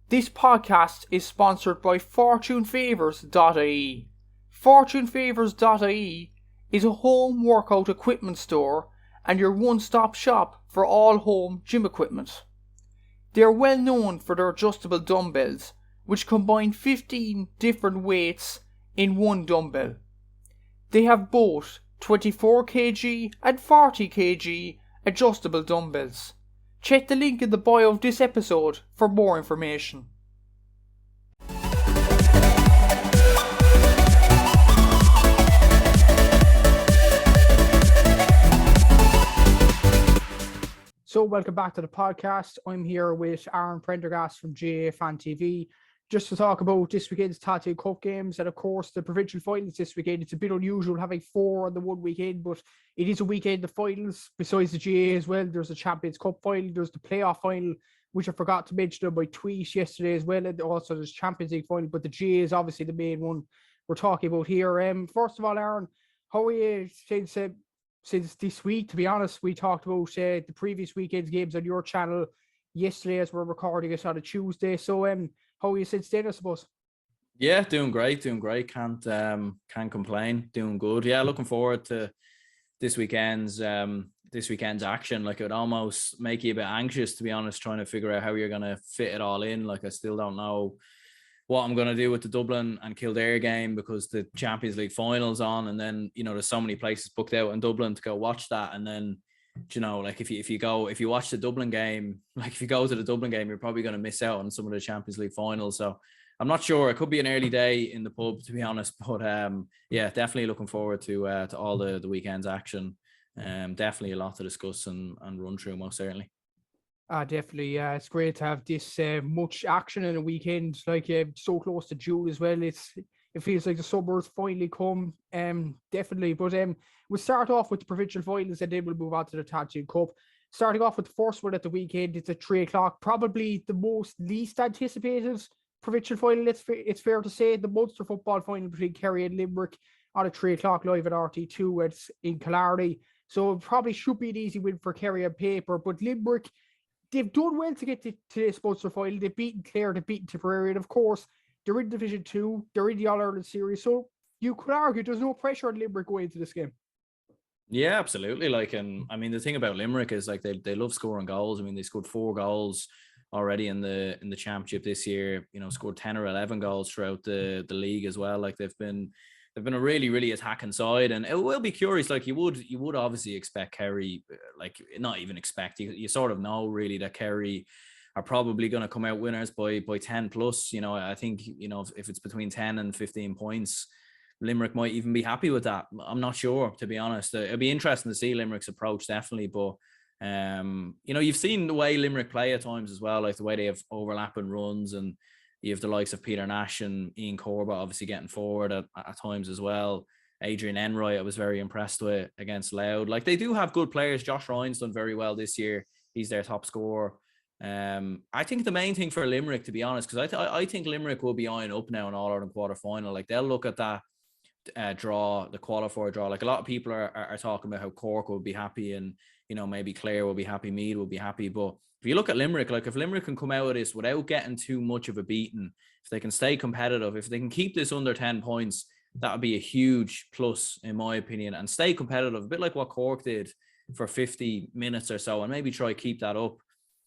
This podcast is sponsored by FortuneFavours.ie. FortuneFavours.ie is a home workout equipment store and your one-stop shop for all home gym equipment. They are well known for their adjustable dumbbells, which combine 15 different weights in one dumbbell. They have both 24 kg and 40 kg adjustable dumbbells. Check the link in the bio of this episode for more information. So welcome back to the podcast. I'm here with Aaron Prendergast from GAA Fan TV, just to talk about this weekend's Tailteann Cup games and of course the provincial finals this weekend. It's a bit unusual having 4 on the one weekend, but it is a weekend of finals. Besides the GAA as well, there's the Champions Cup final, there's the playoff final, which I forgot to mention on my tweet yesterday as well, and also there's Champions League final, but the GAA is obviously the main one we're talking about here. First of all, Aaron, how are you since this week? To be honest, we talked about the previous weekend's games on your channel yesterday as we're recording it on a Tuesday. So how are you since then, I suppose? Yeah, doing great. Can't complain. Doing good. Yeah, looking forward to this weekend's action. Like, it would almost make you a bit anxious, to be honest, trying to figure out how you're gonna fit it all in. Like, I still don't know what I'm gonna do with the Dublin and Kildare game because the Champions League final's on, and then there's so many places booked out in Dublin to go watch that, and then like if you watch the Dublin game, like if you go to the Dublin game, you're probably going to miss out on some of the Champions League finals. So I'm not sure. It could be an early day in the pub, to be honest. But yeah, definitely looking forward to all the weekend's action. Definitely a lot to discuss and run through, most certainly. Definitely. Yeah, it's great to have this much action in a weekend, like so close to June as well. It feels like the summer's finally come. Definitely. But we'll start off with the provincial finals and then we'll move on to the Tailteann Cup. Starting off with the first one at the weekend, it's at 3 o'clock. Probably the least anticipated provincial final. It's fair to say, the Munster football final between Kerry and Limerick on at 3 o'clock live at RT2. It's in Kildare. So it probably should be an easy win for Kerry on paper. But Limerick, they've done well to get to this Munster final. They've beaten Clare, they've beaten Tipperary, and of course, they're in Division 2, they're in the All-Ireland series, so you could argue there's no pressure on Limerick going into this game. Yeah, absolutely. Like, and I mean, the thing about Limerick is like they love scoring goals. I mean, they scored 4 goals already in the championship this year. Scored 10 or 11 goals throughout the league as well. Like, they've been a really, really attacking side, and it will be curious. Like, you would obviously expect Kerry, like, not even expect, you sort of know really that Kerry are probably going to come out winners by 10 plus. I think if it's between 10 and 15 points, Limerick might even be happy with that. I'm not sure, to be honest. It'd be interesting to see Limerick's approach, definitely. But you've seen the way Limerick play at times as well, like the way they have overlapping runs, and you have the likes of Peter Nash and Ian Corbett obviously getting forward at times as well. Adrian Enroy, I was very impressed with against Louth. Like, they do have good players. Josh Ryan's done very well this year. He's their top scorer. I think the main thing for Limerick, to be honest, because I think Limerick will be eyeing up now in All-Ireland quarter-final. Like, they'll look at that draw, the qualifier draw. Like, a lot of people are talking about how Cork will be happy, and maybe Clare will be happy, Meath will be happy. But if you look at Limerick, like, if Limerick can come out of this without getting too much of a beating, if they can stay competitive, if they can keep this under 10 points, that would be a huge plus, in my opinion, and stay competitive, a bit like what Cork did for 50 minutes or so, and maybe try to keep that up.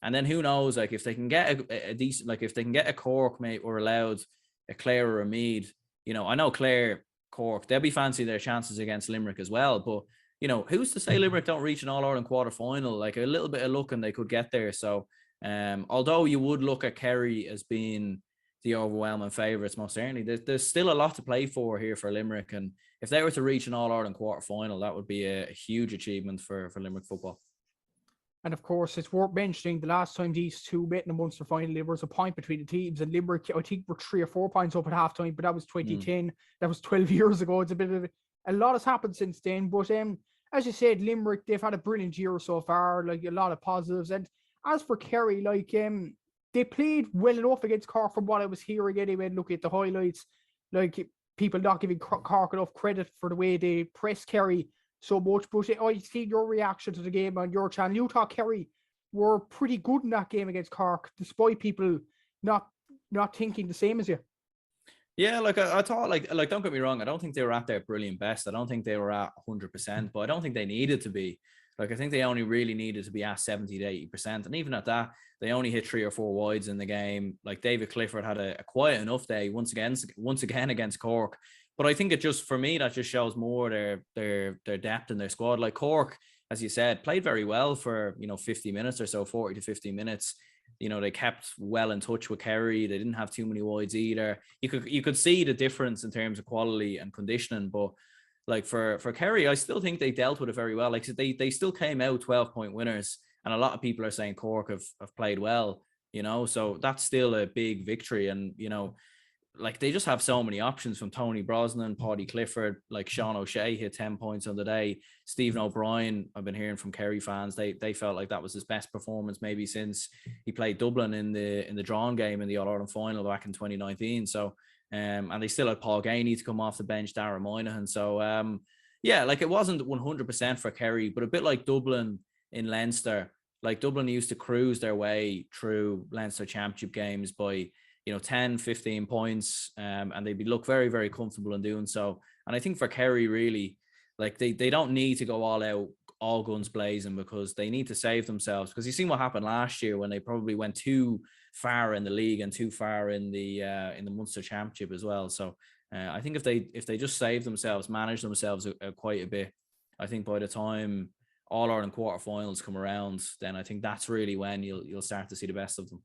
And then who knows, like, if they can get a decent, like, if they can get a Cork, mate, or allowed a Clare or a Meath, I know Clare, Cork, they'll be fancy their chances against Limerick as well. But, who's to say Limerick don't reach an All-Ireland quarter-final? Like, a little bit of luck and they could get there. So, although you would look at Kerry as being the overwhelming favourites, most certainly, there's still a lot to play for here for Limerick. And if they were to reach an All-Ireland quarter-final, that would be a huge achievement for Limerick football. And of course, it's worth mentioning the last time these two met in the Munster final, there was a point between the teams, and Limerick, I think, were 3 or 4 points up at halftime, but that was 2010. That was 12 years ago. It's a lot has happened since then. But as you said, Limerick, they've had a brilliant year so far, like a lot of positives. And as for Kerry, like they played well enough against Cork from what I was hearing anyway. Look at the highlights, like people not giving Cork enough credit for the way they pressed Kerry so much. But I see your reaction to the game on your channel. You thought Kerry were pretty good in that game against Cork, despite people not not thinking the same as you? Yeah, like I thought, like don't get me wrong, I don't think they were at their brilliant best. I don't think they were at 100%, but I don't think they needed to be. Like I think they only really needed to be at 70 to 80%, and even at that, they only hit 3 or 4 wides in the game. Like David Clifford had a quiet enough day once again against Cork. But I think it just, for me, that just shows more their depth in their squad. Like Cork, as you said, played very well for 50 minutes or so, 40 to 50 minutes. They kept well in touch with Kerry. They didn't have too many wides either. You could see the difference in terms of quality and conditioning. But like for Kerry, I still think they dealt with it very well. Like they still came out 12-point winners, and a lot of people are saying Cork have played well. So that's still a big victory. And like they just have so many options, from Tony Brosnan, Paddy Clifford, like Sean O'Shea hit 10 points on the day. Stephen O'Brien, I've been hearing from Kerry fans, they felt like that was his best performance maybe since he played Dublin in the drawn game in the All-Ireland final back in 2019. So and they still had Paul Gainey to come off the bench, Darragh Moynihan. So yeah, like it wasn't 100% for Kerry, but a bit like Dublin in Leinster. Like Dublin used to cruise their way through Leinster Championship games by 10, 15 points, and they'd look very, very comfortable in doing so. And I think for Kerry, really, like they don't need to go all out, all guns blazing, because they need to save themselves. Because you seen what happened last year when they probably went too far in the league and too far in the Munster Championship as well. So I think if they just save themselves, manage themselves quite a bit, I think by the time All-Ireland quarterfinals come around, then I think that's really when you'll start to see the best of them.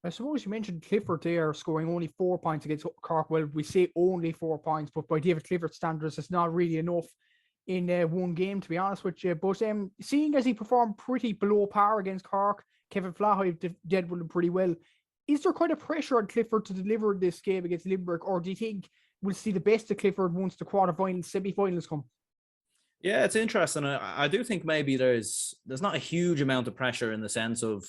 I suppose you mentioned Clifford there scoring only 4 points against Cork. Well, we say only 4 points, but by David Clifford's standards, it's not really enough in one game, to be honest with you. But seeing as he performed pretty below par against Cork, Kevin Flaherty did with him pretty well. Is there kind of pressure on Clifford to deliver this game against Limerick, or do you think we'll see the best of Clifford once the quarterfinals, semi-finals come? Yeah, it's interesting. I do think maybe there's not a huge amount of pressure in the sense of,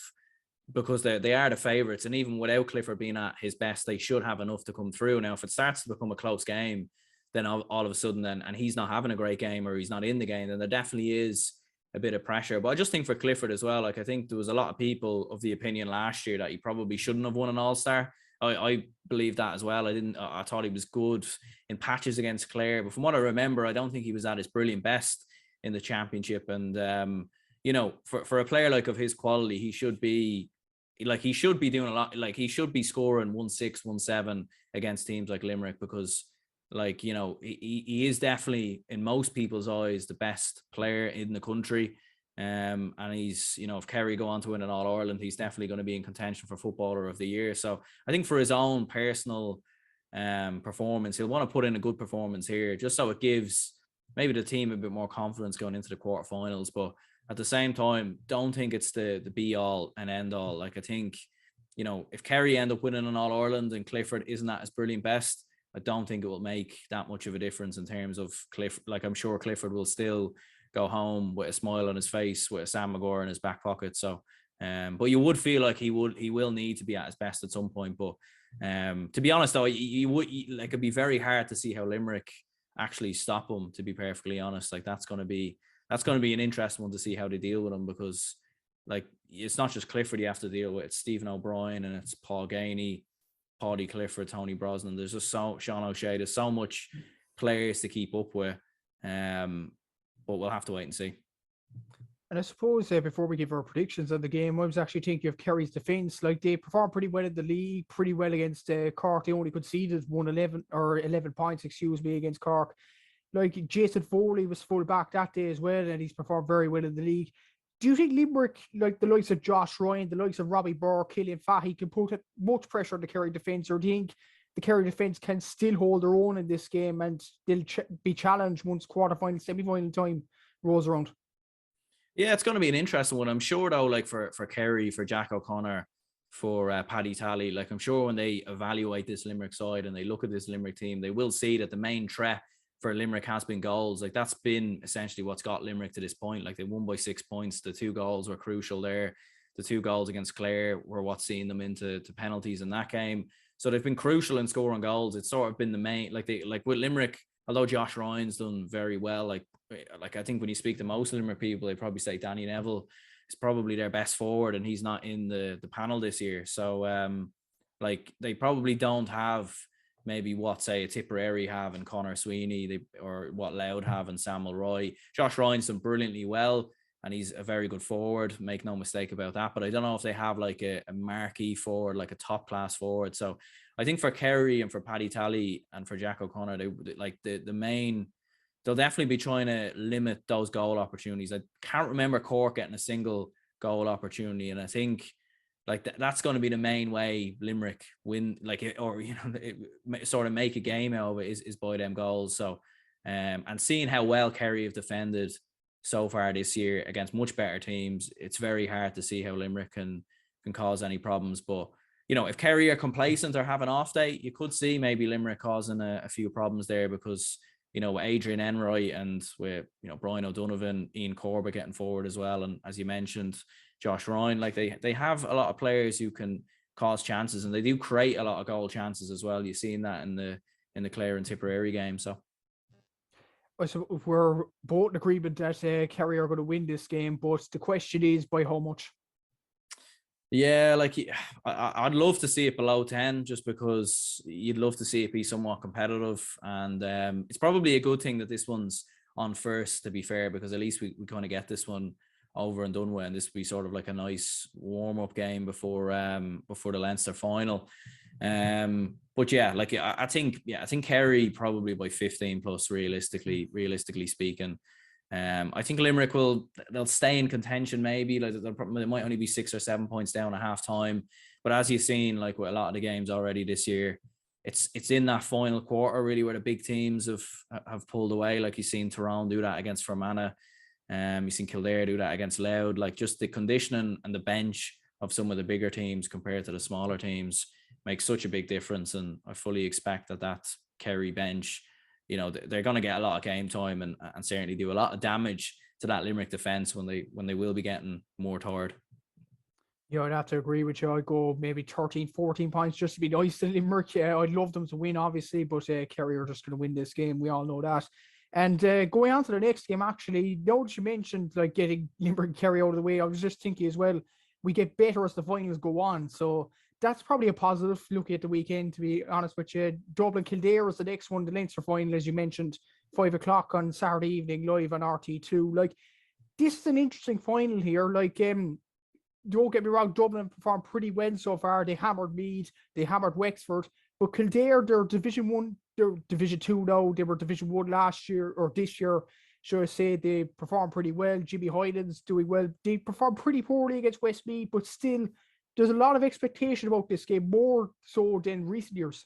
because they are the favourites, and even without Clifford being at his best, they should have enough to come through. Now, if it starts to become a close game, then all of a sudden, and he's not having a great game, or he's not in the game, then there definitely is a bit of pressure. But I just think for Clifford as well, like I think there was a lot of people of the opinion last year that he probably shouldn't have won an All-Star. I believe that as well. I thought he was good in patches against Clare, but from what I remember, I don't think he was at his brilliant best in the championship. And for a player like of his quality, he should be doing a lot. Like he should be scoring 1-6, 1-7 against teams like Limerick, because he is definitely, in most people's eyes, the best player in the country. And he's, if Kerry go on to win an All-Ireland, he's definitely going to be in contention for Footballer of the Year. So I think for his own personal performance, he'll want to put in a good performance here, just so it gives maybe the team a bit more confidence going into the quarterfinals. But at the same time, don't think it's the be all and end all. Like I think, if Kerry end up winning an All-Ireland and Clifford isn't at his brilliant best, I don't think it will make that much of a difference in terms of Clifford. Like I'm sure Clifford will still go home with a smile on his face, with a Sam McGuire in his back pocket. So, but you would feel like he will need to be at his best at some point. But to be honest, though, it'd be very hard to see how Limerick actually stop him. To be perfectly honest, like that's going to be an interesting one to see how they deal with him, because like it's not just Clifford you have to deal with. It's Stephen O'Brien and it's Paul Gainey, Paddy Clifford, Tony Brosnan. There's just Sean O'Shea. There's so much players to keep up with. But we'll have to wait and see. And I suppose before we give our predictions on the game, I was actually thinking of Kerry's defence. Like they performed pretty well in the league, pretty well against Cork. They only conceded 11 points, against Cork. Like Jason Foley was full back that day as well, and he's performed very well in the league. Do you think Limerick, like the likes of Josh Ryan, the likes of Robbie Burke, Killian Fahey, can put much pressure on the Kerry defence, or do you think the Kerry defence can still hold their own in this game and they'll be challenged once quarterfinal, semi-final time rolls around? Yeah, it's going to be an interesting one. I'm sure, though, like for Kerry, for Jack O'Connor, for Paddy Tally, like I'm sure when they evaluate this Limerick side and they look at this Limerick team, they will see that the main threat for Limerick has been goals. Like that's been essentially what's got Limerick to this point. Like they won by 6 points. The 2 goals were crucial there. The 2 goals against Clare were what's seen them into penalties in that game. So they've been crucial in scoring goals. It's sort of been the main, like with Limerick, although Josh Ryan's done very well, like I think when you speak to most Limerick people, they probably say Danny Neville is probably their best forward, and he's not in the panel this year. So Like they probably don't have maybe what, say, a Tipperary have and Connor Sweeney, or what Louth have and Samuel Roy. Josh Ryan's done brilliantly well, and he's a very good forward, make no mistake about that. But I don't know if they have like a marquee forward, like a top class forward. So I think for Kerry and for Paddy Tally and for Jack O'Connor, they like the main, they'll definitely be trying to limit those goal opportunities. I can't remember Cork getting a single goal opportunity, and I think like that's going to be the main way Limerick win, like, or sort of make a game out of it is by them goals. So and seeing how well Kerry have defended so far this year against much better teams, it's very hard to see how Limerick can cause any problems. But if Kerry are complacent or have an off day, you could see maybe Limerick causing a few problems there, because Adrian Enroy and with Brian O'Donovan, Ian Corbett getting forward as well, and as you mentioned, Josh Ryan, like they have a lot of players who can cause chances, and they do create a lot of goal chances as well. You've seen that in the Clare and Tipperary game. So we're both in agreement that Kerry are going to win this game, but the question is by how much? Yeah, like I'd love to see it below 10, just because you'd love to see it be somewhat competitive. And it's probably a good thing that this one's on first, to be fair, because at least we kind of get this one over and done with, and this will be sort of like a nice warm-up game before the Leinster final. But yeah, like I think Kerry probably by 15 plus, realistically speaking. I think Limerick they'll stay in contention, maybe. Like they might only be 6 or 7 points down at half time, but as you've seen, like with a lot of the games already this year, it's in that final quarter really where the big teams have pulled away. Like you've seen Tyrone do that against Fermanagh, you've seen Kildare do that against Louth. Like just the conditioning and the bench of some of the bigger teams compared to the smaller teams makes such a big difference, and I fully expect that Kerry bench, they're going to get a lot of game time and certainly do a lot of damage to that Limerick defence when they will be getting more tired. Yeah, I'd have to agree with you. I'd go maybe 13, 14 points just to be nice to Limerick. I'd love them to win, obviously, but Kerry are just going to win this game. We all know that. And going on to the next game, actually, now that you mentioned like getting Limerick and Kerry out of the way, I was just thinking as well, we get better as the finals go on. So that's probably a positive looking at the weekend, to be honest with you. Dublin Kildare is the next one, the Leinster final, as you mentioned, 5 o'clock on Saturday evening, live on RT2. Like, this is an interesting final here. Like, don't get me wrong, Dublin performed pretty well so far. They hammered Meath, they hammered Wexford, but Kildare, they're Division 1, they're Division 2 now. They were Division 1 last year, or this year, should I say. They performed pretty well. Jimmy Hyland's doing well. They performed pretty poorly against Westmeath, but still, there's a lot of expectation about this game, more so than recent years.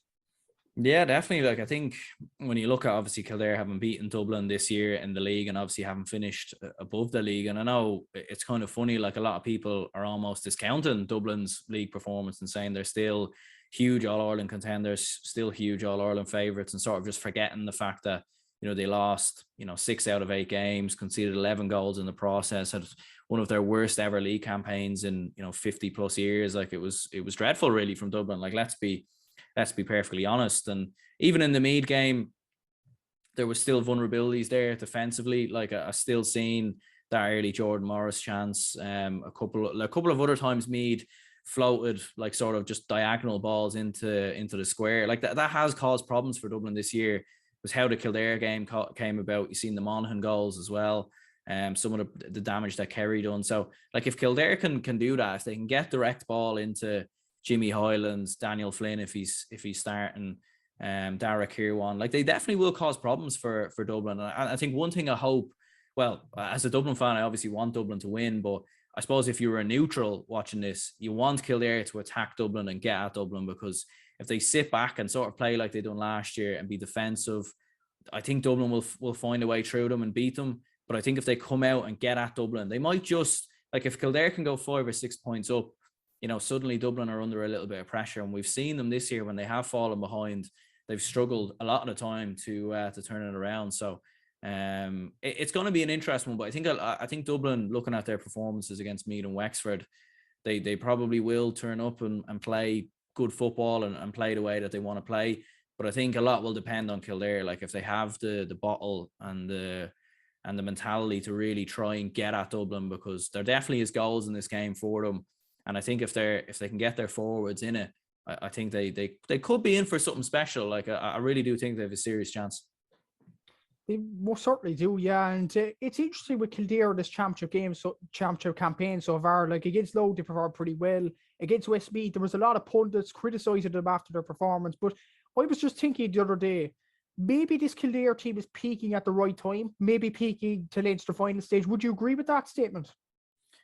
Yeah, definitely. Like I think when you look at obviously Kildare having beaten Dublin this year in the league and obviously haven't finished above the league, and I know it's kind of funny, like a lot of people are almost discounting Dublin's league performance and saying they're still huge All-Ireland contenders, still huge All-Ireland favourites, and sort of just forgetting the fact that they lost 6 out of 8 games, conceded 11 goals in the process, had one of their worst ever league campaigns in 50 plus years. Like it was dreadful really from Dublin. Like let's be perfectly honest. And even in the Meath game, there was still vulnerabilities there defensively. Like I still seen that early Jordan Morris chance. A couple of other times Meath floated like sort of just diagonal balls into the square. Like that has caused problems for Dublin this year. Was how the Kildare game came about. You've seen the Monaghan goals as well. Some of the damage that Kerry done. So like if Kildare can do that, if they can get direct ball into Jimmy Hylands, Daniel Flynn, if he's starting, Dara Kirwan, like they definitely will cause problems for Dublin. And I think one thing I hope, well, as a Dublin fan, I obviously want Dublin to win, but I suppose if you were a neutral watching this, you want Kildare to attack Dublin and get at Dublin, because if they sit back and sort of play like they done last year and be defensive, I think Dublin will find a way through them and beat them. But I think if they come out and get at Dublin, they might just, like if Kildare can go 5 or 6 points up, suddenly Dublin are under a little bit of pressure. And we've seen them this year when they have fallen behind, they've struggled a lot of the time to turn it around. So it's going to be an interesting one. But I think Dublin, looking at their performances against Meath and Wexford, they probably will turn up and play good football and play the way that they want to play. But I think a lot will depend on Kildare. Like if they have the bottle and the mentality to really try and get at Dublin, because there definitely is goals in this game for them. And I think if they can get their forwards in it I think they could be in for something special. Like I really do think they have a serious chance. They most certainly do, yeah. And it's interesting with Kildare, this championship campaign so far. Like against Lowe, they performed pretty well. Against Westmeath, there was a lot of pundits criticising them after their performance. But I was just thinking the other day, maybe this Kildare team is peaking at the right time, maybe peaking to Leinster final stage. Would you agree with that statement?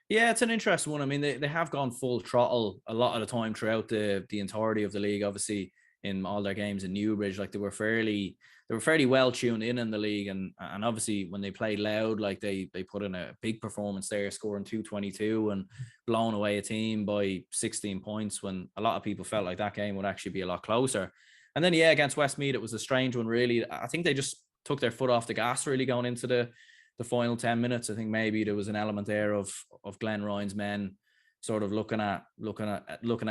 Yeah, it's an interesting one. I mean, they have gone full throttle a lot of the time throughout the entirety of the league. Obviously, in all their games in Newbridge, like they were fairly well tuned in the league, and obviously when they played Loud, like they put in a big performance there, scoring 222 and blowing away a team by 16 points when a lot of people felt like that game would actually be a lot closer. And then against Westmeath, it was a strange one really. I think they just took their foot off the gas really going into the final 10 minutes. I think maybe there was an element there of Glenn Ryan's men sort of looking at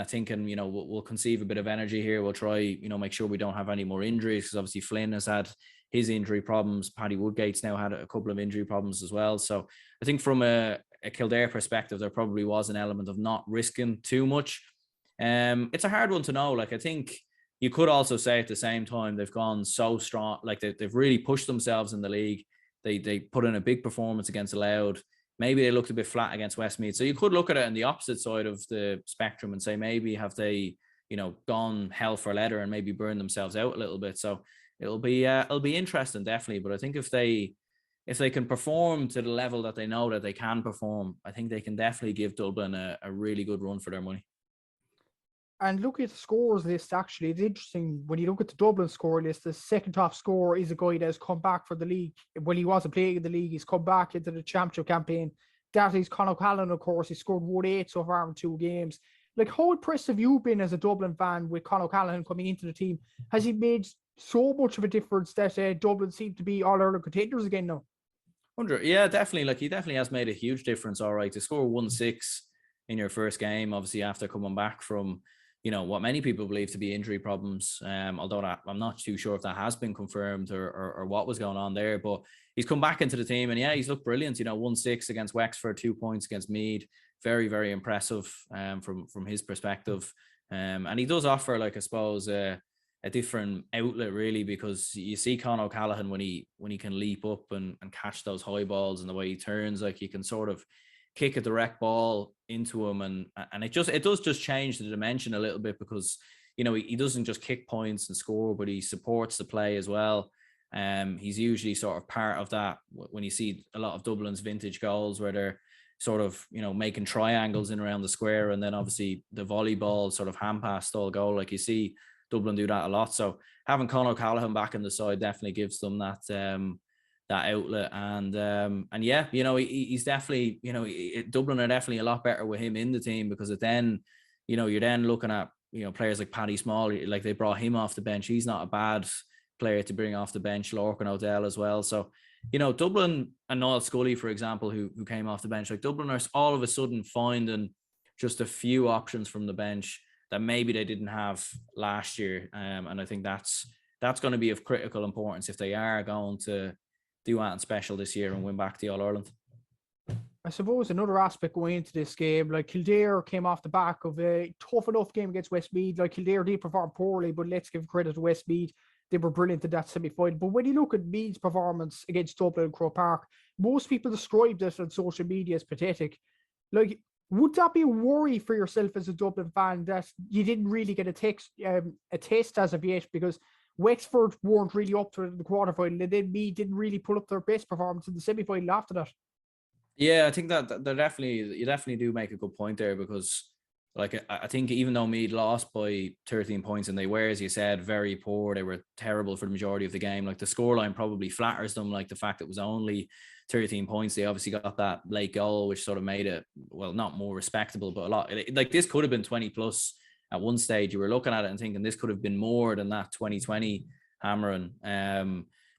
thinking, we'll conceive a bit of energy here. We'll try, make sure we don't have any more injuries, because obviously Flynn has had his injury problems. Paddy Woodgate's now had a couple of injury problems as well. So I think from a Kildare perspective, there probably was an element of not risking too much. It's a hard one to know. Like I think you could also say at the same time, they've gone so strong, like they've really pushed themselves in the league. They put in a big performance against Louth. Maybe they looked a bit flat against Westmeath. So you could look at it on the opposite side of the spectrum and say, maybe have they, gone hell for leather and maybe burned themselves out a little bit. So it'll be interesting, definitely. But I think if they can perform to the level that they know that they can perform, I think they can definitely give Dublin a really good run for their money. And looking at the scores list, actually, it's interesting. When you look at the Dublin score list, the second top scorer is a guy that has come back for the league. When he wasn't playing in the league, he's come back into the championship campaign. That is Connacht Callan, of course. He scored 1-8 so far in 2 games. Like, how impressed have you been as a Dublin fan with Connacht Callan coming into the team? Has he made so much of a difference that Dublin seem to be all-Ireland contenders again now? 100, yeah, definitely. Like, he definitely has made a huge difference. All right, to score 1-6 in your first game, obviously after coming back from, what many people believe to be injury problems. Although I'm not too sure if that has been confirmed or what was going on there, but he's come back into the team and he's looked brilliant. 1-6 against Wexford, 2 points against Meath. Very, very impressive from his perspective. And he does offer, like, I suppose, a different outlet really, because you see Conor O'Callaghan when he can leap up and catch those high balls, and the way he turns, like, he can sort of kick a direct ball into him, and it does just change the dimension a little bit, because he doesn't just kick points and score, but he supports the play as well. He's usually sort of part of that when you see a lot of Dublin's vintage goals where they're sort of making triangles in around the square, and then obviously the volleyball sort of hand pass style goal, like you see Dublin do that a lot. So having Conor O'Callaghan back in the side definitely gives them that outlet, and yeah, he's definitely, Dublin are definitely a lot better with him in the team, because then you're then looking at players like Paddy Small, like they brought him off the bench. He's not a bad player to bring off the bench. Lorcan O'Dell as well. So Dublin and Noel Scully, for example, who came off the bench, like Dublin are all of a sudden finding just a few options from the bench that maybe they didn't have last year, and I think that's going to be of critical importance if they are going to do anything special this year and win back the All-Ireland. I suppose another aspect going into this game, like Kildare came off the back of a tough enough game against Westmeath. Like Kildare did perform poorly, but let's give credit to Westmeath. They were brilliant in that semi-final. But when you look at Meath's performance against Dublin and Croke Park, most people described it on social media as pathetic. Like, would that be a worry for yourself as a Dublin fan that you didn't really get a test as of yet, because Wexford weren't really up to it in the quarterfinal, and then Meath didn't really put up their best performance in the semi-final after that? Yeah, I think that you definitely do make a good point there, because like I think even though Meath lost by 13 points and they were, as you said, very poor, they were terrible for the majority of the game. Like the scoreline probably flatters them, like the fact it was only 13 points. They obviously got that late goal, which sort of made it, well, not more respectable, but a lot. Like this could have been 20 plus at one stage. You were looking at it and thinking this could have been more than that 2020 hammering.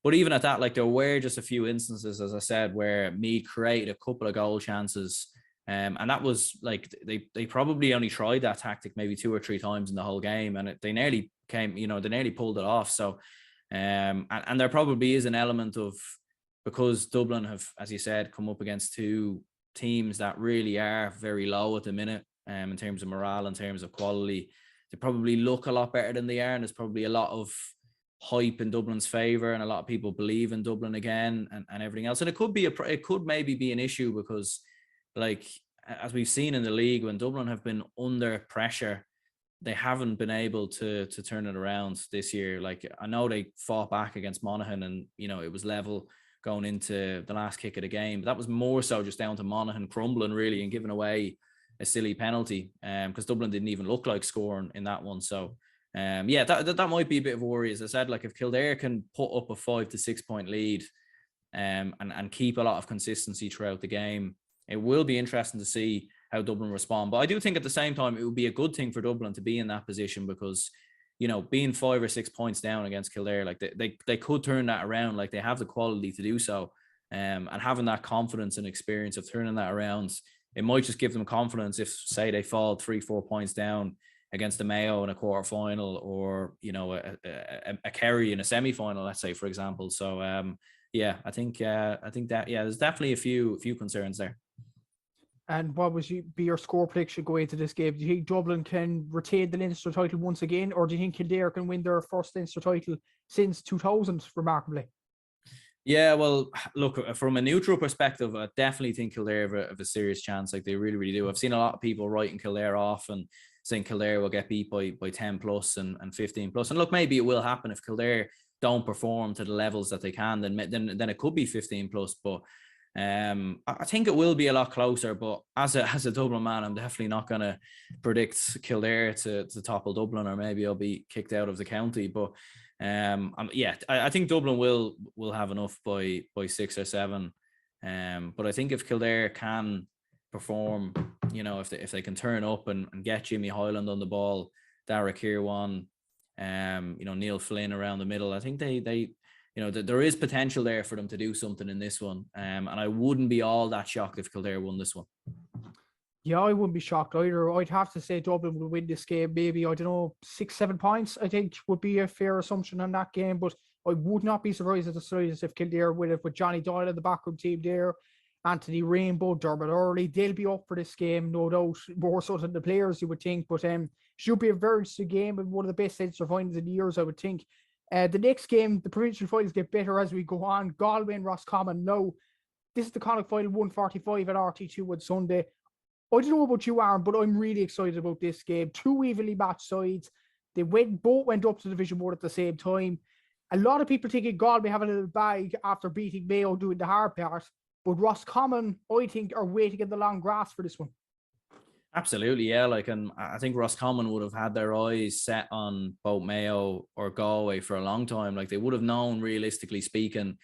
But even at that, like there were just a few instances, as I said, where Meath created a couple of goal chances. And that was like, they probably only tried that tactic maybe 2 or 3 times in the whole game. And they nearly came, they nearly pulled it off. So, and there probably is an element of, because Dublin have, as you said, come up against 2 teams that really are very low at the minute, in terms of morale, in terms of quality. they probably look a lot better than they are, and there's probably a lot of hype in Dublin's favour, and a lot of people believe in Dublin again, and everything else. And it could maybe be an issue because, like, as we've seen in the league, when Dublin have been under pressure, they haven't been able to turn it around this year. Like, I know they fought back against Monaghan, and it was level going into the last kick of the game, but that was more so just down to Monaghan crumbling really and giving away a silly penalty, because Dublin didn't even look like scoring in that one. So that might be a bit of a worry. As I said, like, if Kildare can put up a 5 to 6 point lead, and keep a lot of consistency throughout the game, it will be interesting to see how Dublin respond. But I do think at the same time, it would be a good thing for Dublin to be in that position, because, being 5 or 6 points down against Kildare, like, they could turn that around. Like, they have the quality to do so. And having that confidence and experience of turning that around, it might just give them confidence if, say, they fall 3-4 points down against the Mayo in a quarter final, or, a Kerry in a semi-final, let's say, for example. So, I think that, there's definitely a few concerns there. And what would be your score prediction going into this game? Do you think Dublin can retain the Leinster title once again, or do you think Kildare can win their first Leinster title since 2000, remarkably? Yeah, well, look, from a neutral perspective, I definitely think Kildare have a serious chance. Like, they really, really do. I've seen a lot of people writing Kildare off and saying Kildare will get beat by 10 plus and 15 plus. And look, maybe it will happen if Kildare don't perform to the levels that they can, then it could be 15 plus. But I think it will be a lot closer. But as a Dublin man, I'm definitely not going to predict Kildare to topple Dublin, or maybe I'll be kicked out of the county. But I think Dublin will have enough by 6 or 7. But I think if Kildare can perform, if they can turn up and get Jimmy Hyland on the ball, Dara Kirwan, Neil Flynn around the middle, I think they there is potential there for them to do something in this one. And I wouldn't be all that shocked if Kildare won this one. Yeah, I wouldn't be shocked either. I'd have to say Dublin will win this game. Maybe, 6-7 points, I think, would be a fair assumption on that game. But I would not be surprised at the size if Kildare win it, with Johnny Doyle in the backroom team there, Anthony Rainbow, Dermot Early. They'll be up for this game, no doubt, more so than the players, you would think. But should be a very interesting game, and one of the best Leinster finals in years, I would think. The next game, the provincial finals get better as we go on. Galway and Roscommon. Now, this is the Connacht final, 1:45 at RT2 on Sunday. I don't know about you, Aaron, but I'm really excited about this game. 2 evenly matched sides. Both went up to Division 1 at the same time. A lot of people thinking Galway have a little bag after beating Mayo, doing the hard part. But Roscommon, I think, are waiting in the long grass for this one. Absolutely, yeah. And I think Roscommon would have had their eyes set on both Mayo or Galway for a long time. Like, they would have known, realistically speaking,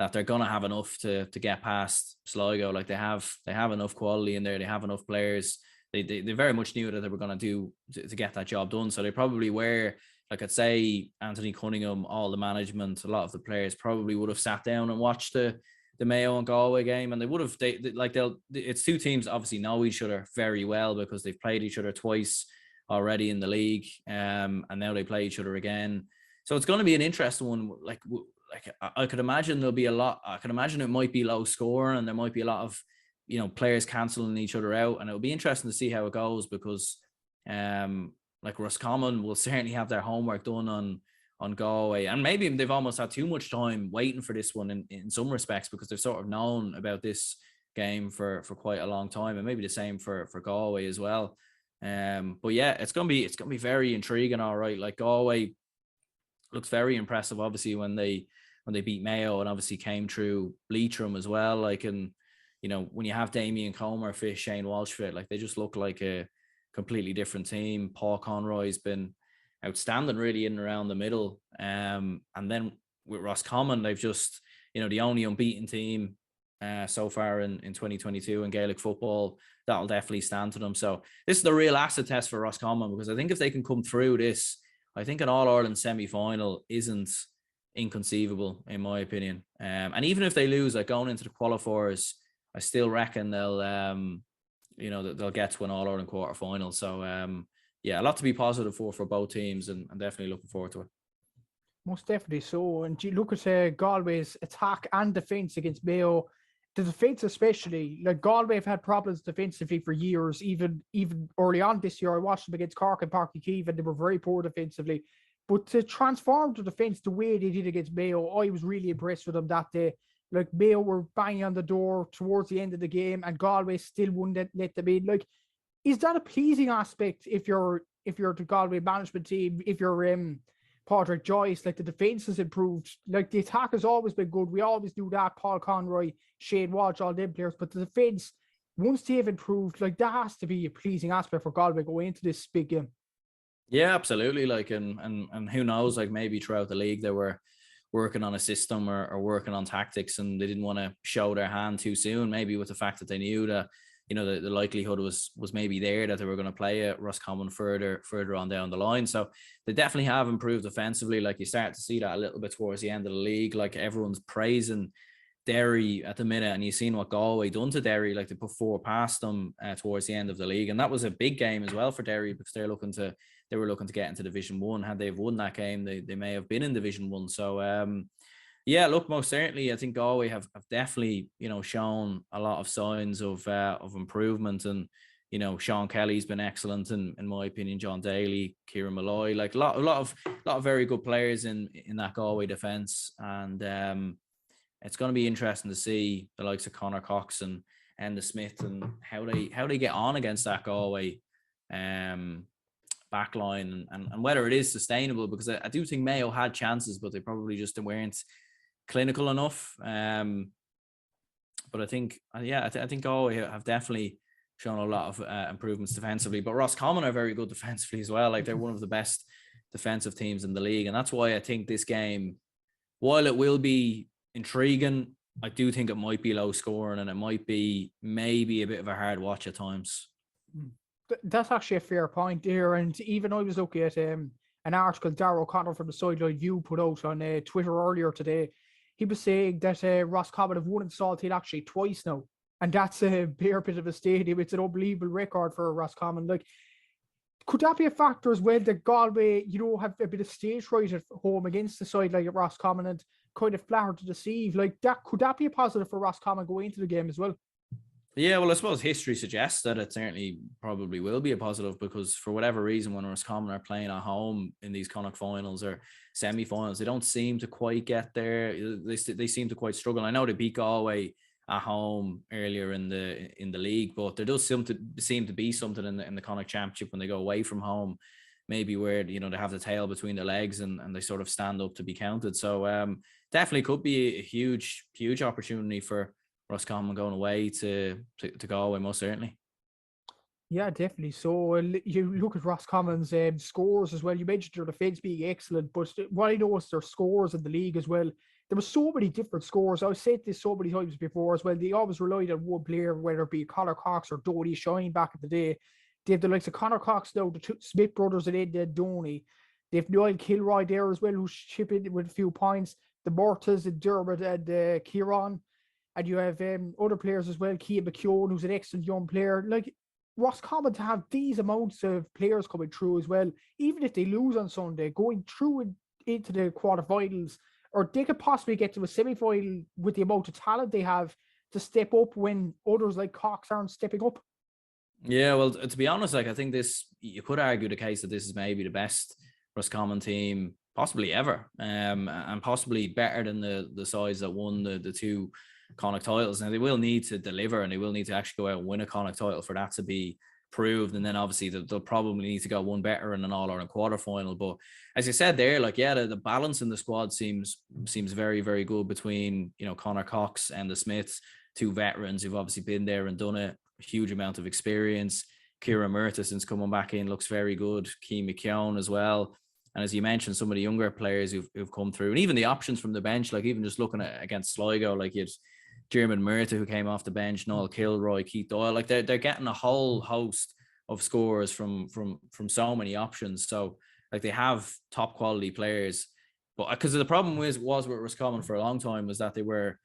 that they're going to have enough to get past Sligo. Like, they have enough quality in there. They have enough players. They very much knew that they were going to get that job done. So they probably were, like, I'd say Anthony Cunningham, all the management, a lot of the players probably would have sat down and watched the Mayo and Galway game, and they would have, it's two teams that obviously know each other very well because they've played each other twice already in the league, and now they play each other again. So it's going to be an interesting one. Like I could imagine there'll be a lot. I can imagine it might be low score, and there might be a lot of players cancelling each other out, and it'll be interesting to see how it goes, because Roscommon will certainly have their homework done on Galway, and maybe they've almost had too much time waiting for this one in some respects, because they've sort of known about this game for quite a long time, and maybe the same for Galway as well. But yeah, it's gonna be very intriguing. All right, like, Galway looks very impressive, obviously, when they beat Mayo, and obviously came through Leitrim as well. Like, and when you have Damien Comer fit, Shane Walsh fit, like, they just look like a completely different team. Paul Conroy's been outstanding really in and around the middle, and then with Roscommon, they've just the only unbeaten team so far in 2022 in Gaelic football. That'll definitely stand to them. So this is the real acid test for Roscommon, because I think if they can come through this, I think an All-Ireland semi-final isn't inconceivable, in my opinion. And even if they lose, like, going into the qualifiers, I still reckon they'll they'll get to an All-Ireland quarter-final. So a lot to be positive for both teams, and I'm definitely looking forward to it. Most definitely so. And you look at Galway's attack and defence against Mayo. the defense especially, like Galway have had problems defensively for years, even early on this year. I watched them against Cork and Páirc Uí Chaoimh, and they were very poor defensively. But to transform the defense the way they did against Mayo, I was really impressed with them that day. Like Mayo were banging on the door towards the end of the game, and Galway still wouldn't let them in. Like, is that a pleasing aspect if you're the Galway management team, if you're Patrick Joyce, like the defense has improved, like the attack has always been good. We always do that. Paul Conroy, Shane Walsh, all them players, but the defense, once they've improved, like that has to be a pleasing aspect for Galway going into this big game. Yeah, absolutely. Like, and who knows, like maybe throughout the league they were working on a system or working on tactics, and they didn't want to show their hand too soon. Maybe with the fact that they knew that, you know, the likelihood was maybe there that they were going to play at Roscommon further on down the line. So they definitely have improved offensively. Like, you start to see that a little bit towards the end of the league. Like, everyone's praising Derry at the minute, and you've seen what Galway done to Derry. Like, they put 4 past them towards the end of the league, and that was a big game as well for Derry, because they were looking to get into Division 1. Had they have won that game, they may have been in Division 1. So yeah, look, most certainly, I think Galway have definitely, you know, shown a lot of signs of improvement. And, you know, Sean Kelly's been excellent, and in my opinion, John Daly, Kieran Malloy, like a lot of very good players in that Galway defence. And it's going to be interesting to see the likes of Conor Cox and the Smith, and how they get on against that Galway backline, and whether it is sustainable, because I do think Mayo had chances, but they probably just weren't clinical enough. But I think, I think Galway have definitely shown a lot of improvements defensively, but Roscommon are very good defensively as well. Like, they're one of the best defensive teams in the league, and that's why I think this game, while it will be intriguing, I do think it might be low scoring, and it might be maybe a bit of a hard watch at times. That's actually a fair point there. And even I was looking at an article Darragh O'Connor from the Sideline View put out on Twitter earlier today. He was saying that Roscommon have won in Saltine actually twice now, and that's a bare bit of a stadium. It's an unbelievable record for Roscommon. Like, could that be a factor as well, that Galway, you know, have a bit of stage fright at home against the side like Roscommon, and kind of flatter to deceive? Like, that could that be a positive for Roscommon going into the game as well? Yeah, well, I suppose history suggests that it certainly probably will be a positive, because for whatever reason, when Roscommon are playing at home in these Connacht finals or semi-finals, they don't seem to quite get there. They seem to quite struggle. I know they beat Galway at home earlier in the league, but there does seem to be something in the Connacht Championship when they go away from home, maybe where, you know, they have the tail between their legs and they sort of stand up to be counted. So definitely could be a huge opportunity for Roscommon going away to Galway, most certainly. Yeah, definitely. So you look at Roscommon's scores as well. You mentioned their defence being excellent, but what I noticed, their scores in the league as well. There were so many different scores. I've said this so many times before as well. They always relied on one player, whether it be Conor Cox or Donny Shine back in the day. They have the likes of Conor Cox now, the two Smith brothers, and then Donny. They have Niall Kilroy there as well, who's chipping with a few points. The Murtas and Dermot and Kieran. And you have other players as well, Cian McKeown, who's an excellent young player. Like, Roscommon to have these amounts of players coming through as well, even if they lose on Sunday, going through into the quarterfinals, or they could possibly get to a semi-final with the amount of talent they have to step up when others like Cox aren't stepping up. Yeah, well, to be honest, like, I think you could argue the case that this is maybe the best Roscommon team possibly ever, and possibly better than the sides that won the two Connacht titles. Now, they will need to deliver, and they will need to actually go out and win a Connacht title for that to be proved. And then obviously they'll probably need to go one better in an All-Ireland quarterfinal. But as you said there, like, yeah, the balance in the squad seems very, very good between, you know, Conor Cox and the Smiths, two veterans who've obviously been there and done it, a huge amount of experience. Kieran Murtha, since coming back in, looks very good. Cian McKeown as well. And as you mentioned, some of the younger players who've come through, and even the options from the bench, like even just looking at against Sligo, like you'd Jeremy Murtha, who came off the bench, Noel Kilroy, Keith Doyle, like they're getting a whole host of scorers from so many options. So like they have top quality players, but because the problem was with Roscommon for a long time was that they were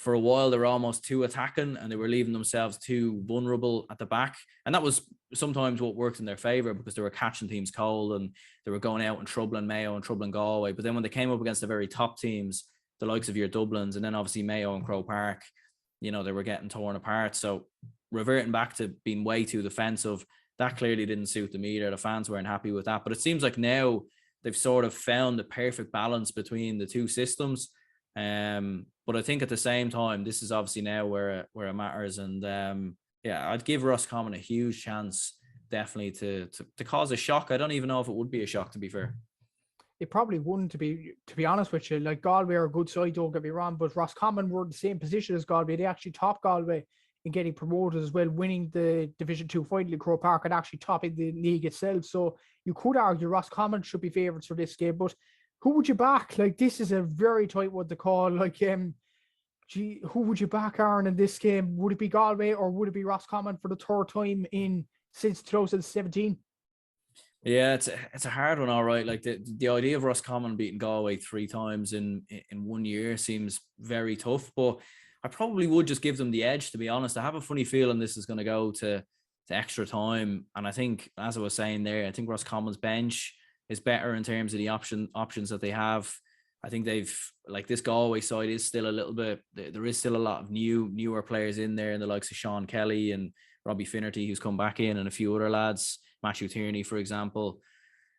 almost too attacking, and they were leaving themselves too vulnerable at the back. And that was sometimes what worked in their favor, because they were catching teams cold and they were going out and troubling Mayo and troubling Galway. But then when they came up against the very top teams, the likes of your Dublins, and then obviously Mayo and Croke Park, they were getting torn apart. So reverting back to being way too defensive, that clearly didn't suit them either. The fans weren't happy with that. But it seems like now they've sort of found the perfect balance between the two systems. But I think at the same time, this is obviously now where it matters. And I'd give Roscommon a huge chance, definitely to cause a shock. I don't even know if it would be a shock, to be fair. It probably wouldn't, to be honest with you. Like, Galway are a good side, don't get me wrong, but Roscommon were in the same position as Galway. They actually topped Galway in getting promoted as well, winning the Division 2 final in Croke Park and actually topping the league itself. So you could argue Roscommon should be favourites for this game, but who would you back? Like, this is a very tight one to call. Like, who would you back, Aaron, in this game? Would it be Galway or would it be Roscommon for the third time since 2017? Yeah, it's a hard one, all right. Like the idea of Roscommon beating Galway 3 times in 1 year seems very tough, but I probably would just give them the edge, to be honest. I have a funny feeling this is going to go to extra time, and I think, as I was saying there, I think Roscommon's bench is better in terms of the options that they have. I think this Galway side is still a little bit, there is still a lot of newer players in there, and the likes of Sean Kelly and Robbie Finnerty, who's come back in, and a few other lads. Matthew Tierney, for example.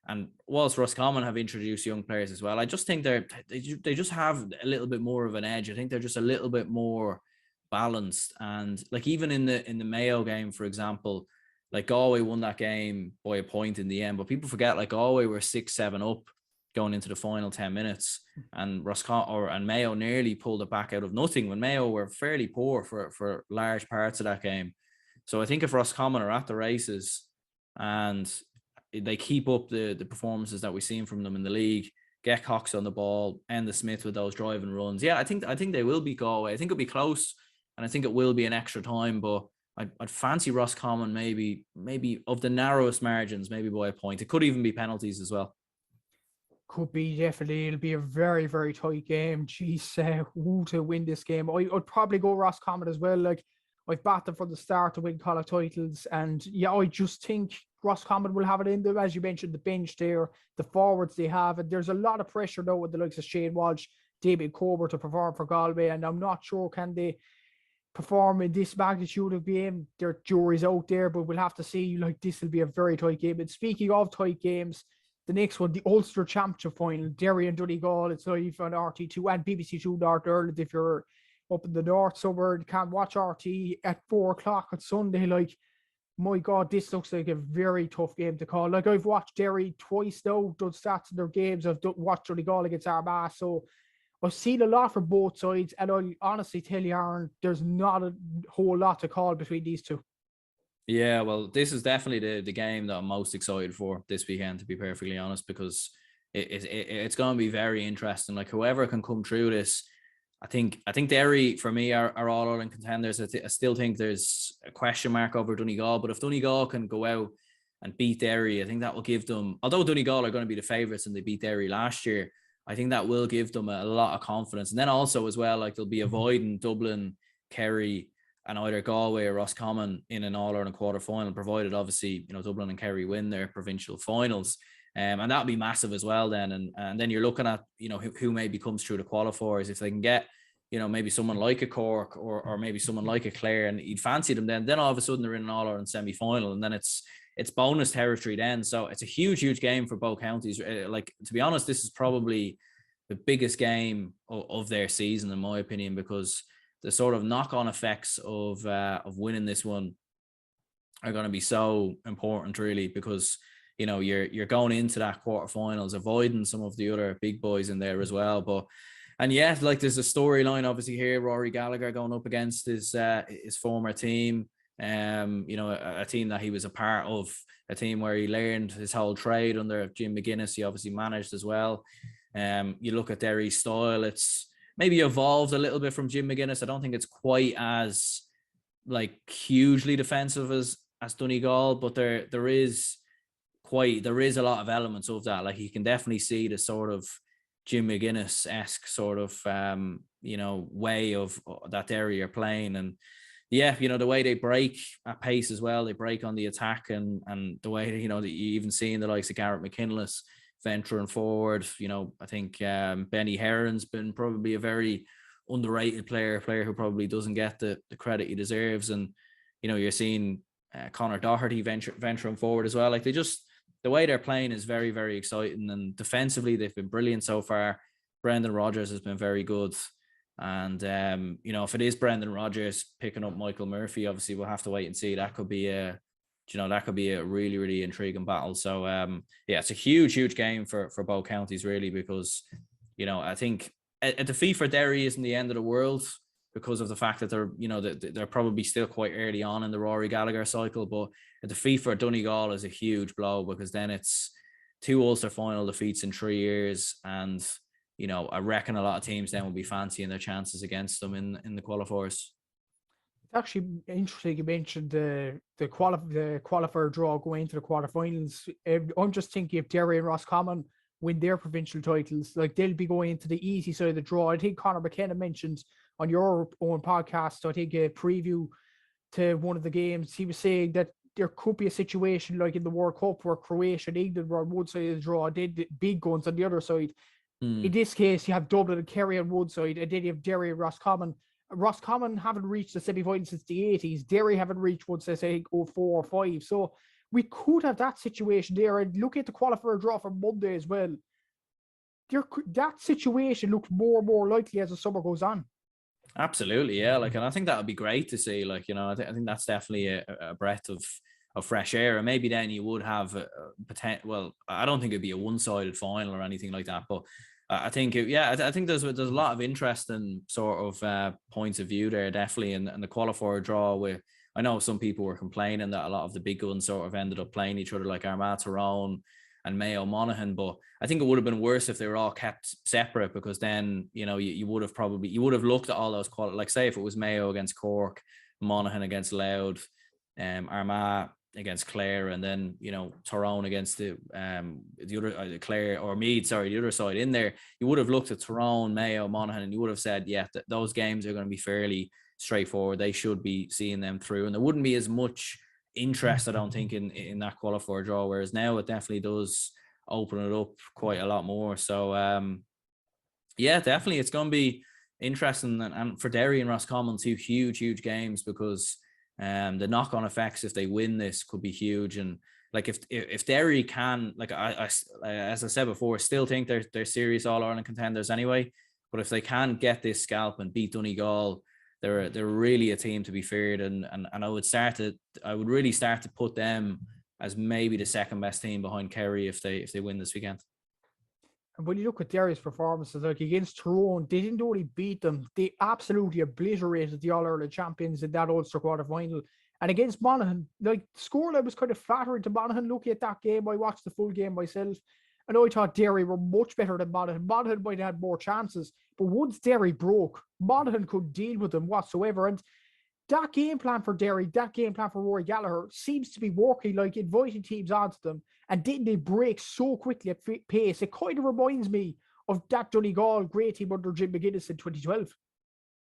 And whilst Roscommon have introduced young players as well, I just think they just have a little bit more of an edge. I think they're just a little bit more balanced. And like, even in the Mayo game, for example, like, Galway won that game by a point in the end, but people forget, like, Galway were 6-7 up going into the final 10 minutes, and and Mayo nearly pulled it back out of nothing when Mayo were fairly poor for large parts of that game. So I think if Roscommon are at the races and they keep up the performances that we've seen from them in the league, get Cox on the ball, end the Smith with those driving runs, I think they will beat Galway. I think it'll be close, and I think it will be an extra time, but I'd fancy Roscommon maybe of the narrowest margins, maybe by a point. It could even be penalties as well. Could be, definitely. It'll be a very, very tight game. Jeez, who to win this game? I'd probably go Roscommon as well. Like, I've backed them from the start to win Connacht titles, and I just think Roscommon will have it in them. As you mentioned, the bench there, the forwards they have, and there's a lot of pressure now with the likes of Shane Walsh, David Cober to perform for Galway, and I'm not sure can they perform in this magnitude of game. Their jury's out there, but we'll have to see. Like, this will be a very tight game. And speaking of tight games, the next one, the Ulster Championship final, Derry and Donegal. It's live on RT2 and BBC Two North Ireland. If you're up in the north somewhere, you can't watch RT at 4:00 on Sunday. Like, my God, this looks like a very tough game to call. Like, I've watched Derry twice now, done stats in their games. I've watched Donegal against Armagh, so I've seen a lot from both sides, and I'll honestly tell you, Aaron, there's not a whole lot to call between these two. Yeah, well, this is definitely the game that I'm most excited for this weekend, to be perfectly honest, because it's going to be very interesting. Like, whoever can come through this, I think Derry, for me, are all Ireland contenders. I still think there's a question mark over Donegal, but if Donegal can go out and beat Derry, I think that will give them, although Donegal are going to be the favourites and they beat Derry last year, I think that will give them a lot of confidence. And then also as well, like, they'll be avoiding Dublin, Kerry, and either Galway or Roscommon in an All-Ireland quarter-final, provided obviously, Dublin and Kerry win their provincial finals. And that'll be massive as well then. And then you're looking at, who maybe comes through the qualifiers. If they can get, maybe someone like a Cork or maybe someone like a Clare, and you'd fancy them, then all of a sudden they're in an All-Ireland semi-final, and then it's bonus territory then. So it's a huge game for both counties. Like, to be honest, this is probably the biggest game of their season, in my opinion, because the sort of knock-on effects of winning this one are going to be so important, really, because you're going into that quarterfinals, avoiding some of the other big boys in there as well. Like, there's a storyline obviously here. Rory Gallagher going up against his former team, a team that he was a part of, a team where he learned his whole trade under Jim McGuinness. He obviously managed as well. You look at Derry's style; it's maybe evolved a little bit from Jim McGuinness. I don't think it's quite as, like, hugely defensive as Donegal, but there is a lot of elements of that. Like, you can definitely see the sort of Jim McGuinness-esque sort of way of that Derry are playing. And the way they break at pace as well, they break on the attack, and the way that you even see in the likes of Garrett McKinless venturing forward. I think Benny Heron's been probably a very underrated player who probably doesn't get the credit he deserves. And, you know, you're seeing Conor Doherty venturing forward as well. Like the way they're playing is very, very exciting. And defensively, they've been brilliant so far. Brendan Rodgers has been very good. And, you know, if it is Brendan Rodgers picking up Michael Murphy, obviously we'll have to wait and see. That could be a really, really intriguing battle. So, yeah, it's a huge, huge game for both counties, really, because, you know, I think a defeat for Derry isn't the end of the world because of the fact that they're probably still quite early on in the Rory Gallagher cycle. But a defeat for Donegal is a huge blow, because then it's 2 Ulster final defeats in 3 years. And, you know, I reckon a lot of teams then will be fancying their chances against them in the qualifiers. It's actually interesting you mentioned the qualifier draw going into the quarterfinals. I'm just thinking if Derry and Roscommon win their provincial titles, like they'll be going into the easy side of the draw. I think Conor McKenna mentioned on your own podcast, I think a preview to one of the games, he was saying that there could be a situation like in the World Cup where Croatia and England were on one side of the draw, did the big guns on the other side. In this case, you have Dublin and Kerry on one side, and then you have Derry and Roscommon. Roscommon haven't reached the semi-final since the 80s. Derry haven't reached one since, I think, 04 or 5. So we could have that situation there. And look at the qualifier draw for Monday as well. That situation looks more and more likely as the summer goes on. Absolutely, yeah. Like, and I think that would be great to see. Like, you know, I think that's definitely a breath of fresh air, and maybe then you would have a potential. Well, I don't think it'd be a one-sided final or anything like that, but I think, I think there's a lot of interesting sort of points of view there, definitely, and the qualifier draw. Where I know some people were complaining that a lot of the big guns sort of ended up playing each other, like Armagh Tyrone and Mayo Monaghan, but I think it would have been worse if they were all kept separate, because then, you know, you would have looked at all those like, say if it was Mayo against Cork, Monaghan against Louth, Armagh against Clare, and then, you know, Tyrone against the other Clare or Meath, the other side in there, you would have looked at Tyrone, Mayo, Monaghan, and you would have said, yeah, those games are going to be fairly straightforward. They should be seeing them through, and there wouldn't be as much interest, I don't think, in that qualifier draw, whereas now it definitely does open it up quite a lot more. So yeah, definitely it's going to be interesting, and for Derry and Roscommon, 2 huge games, because the knock-on effects if they win this could be huge. And like if Derry can, like I as I said before, still think they're serious All-Ireland contenders anyway, but if they can get this scalp and beat Donegal, they're really a team to be feared, and I would really start to put them as maybe the second best team behind Kerry if they win this weekend. And when you look at Derry's performances, like against Tyrone, they didn't only beat them, they absolutely obliterated the All-Ireland champions in that Ulster quarter-final. And against Monaghan, like, the scoreline was kind of flattering to Monaghan. Looking at that game, I watched the full game myself, and I thought Derry were much better than Monaghan. Monaghan might have had more chances, but once Derry broke, Monaghan couldn't deal with them whatsoever. And that game plan for Derry, that game plan for Rory Gallagher seems to be working, like inviting teams onto them, and didn't they break so quickly at pace? It kind of reminds me of that Donegal great team under Jim McGuinness in 2012.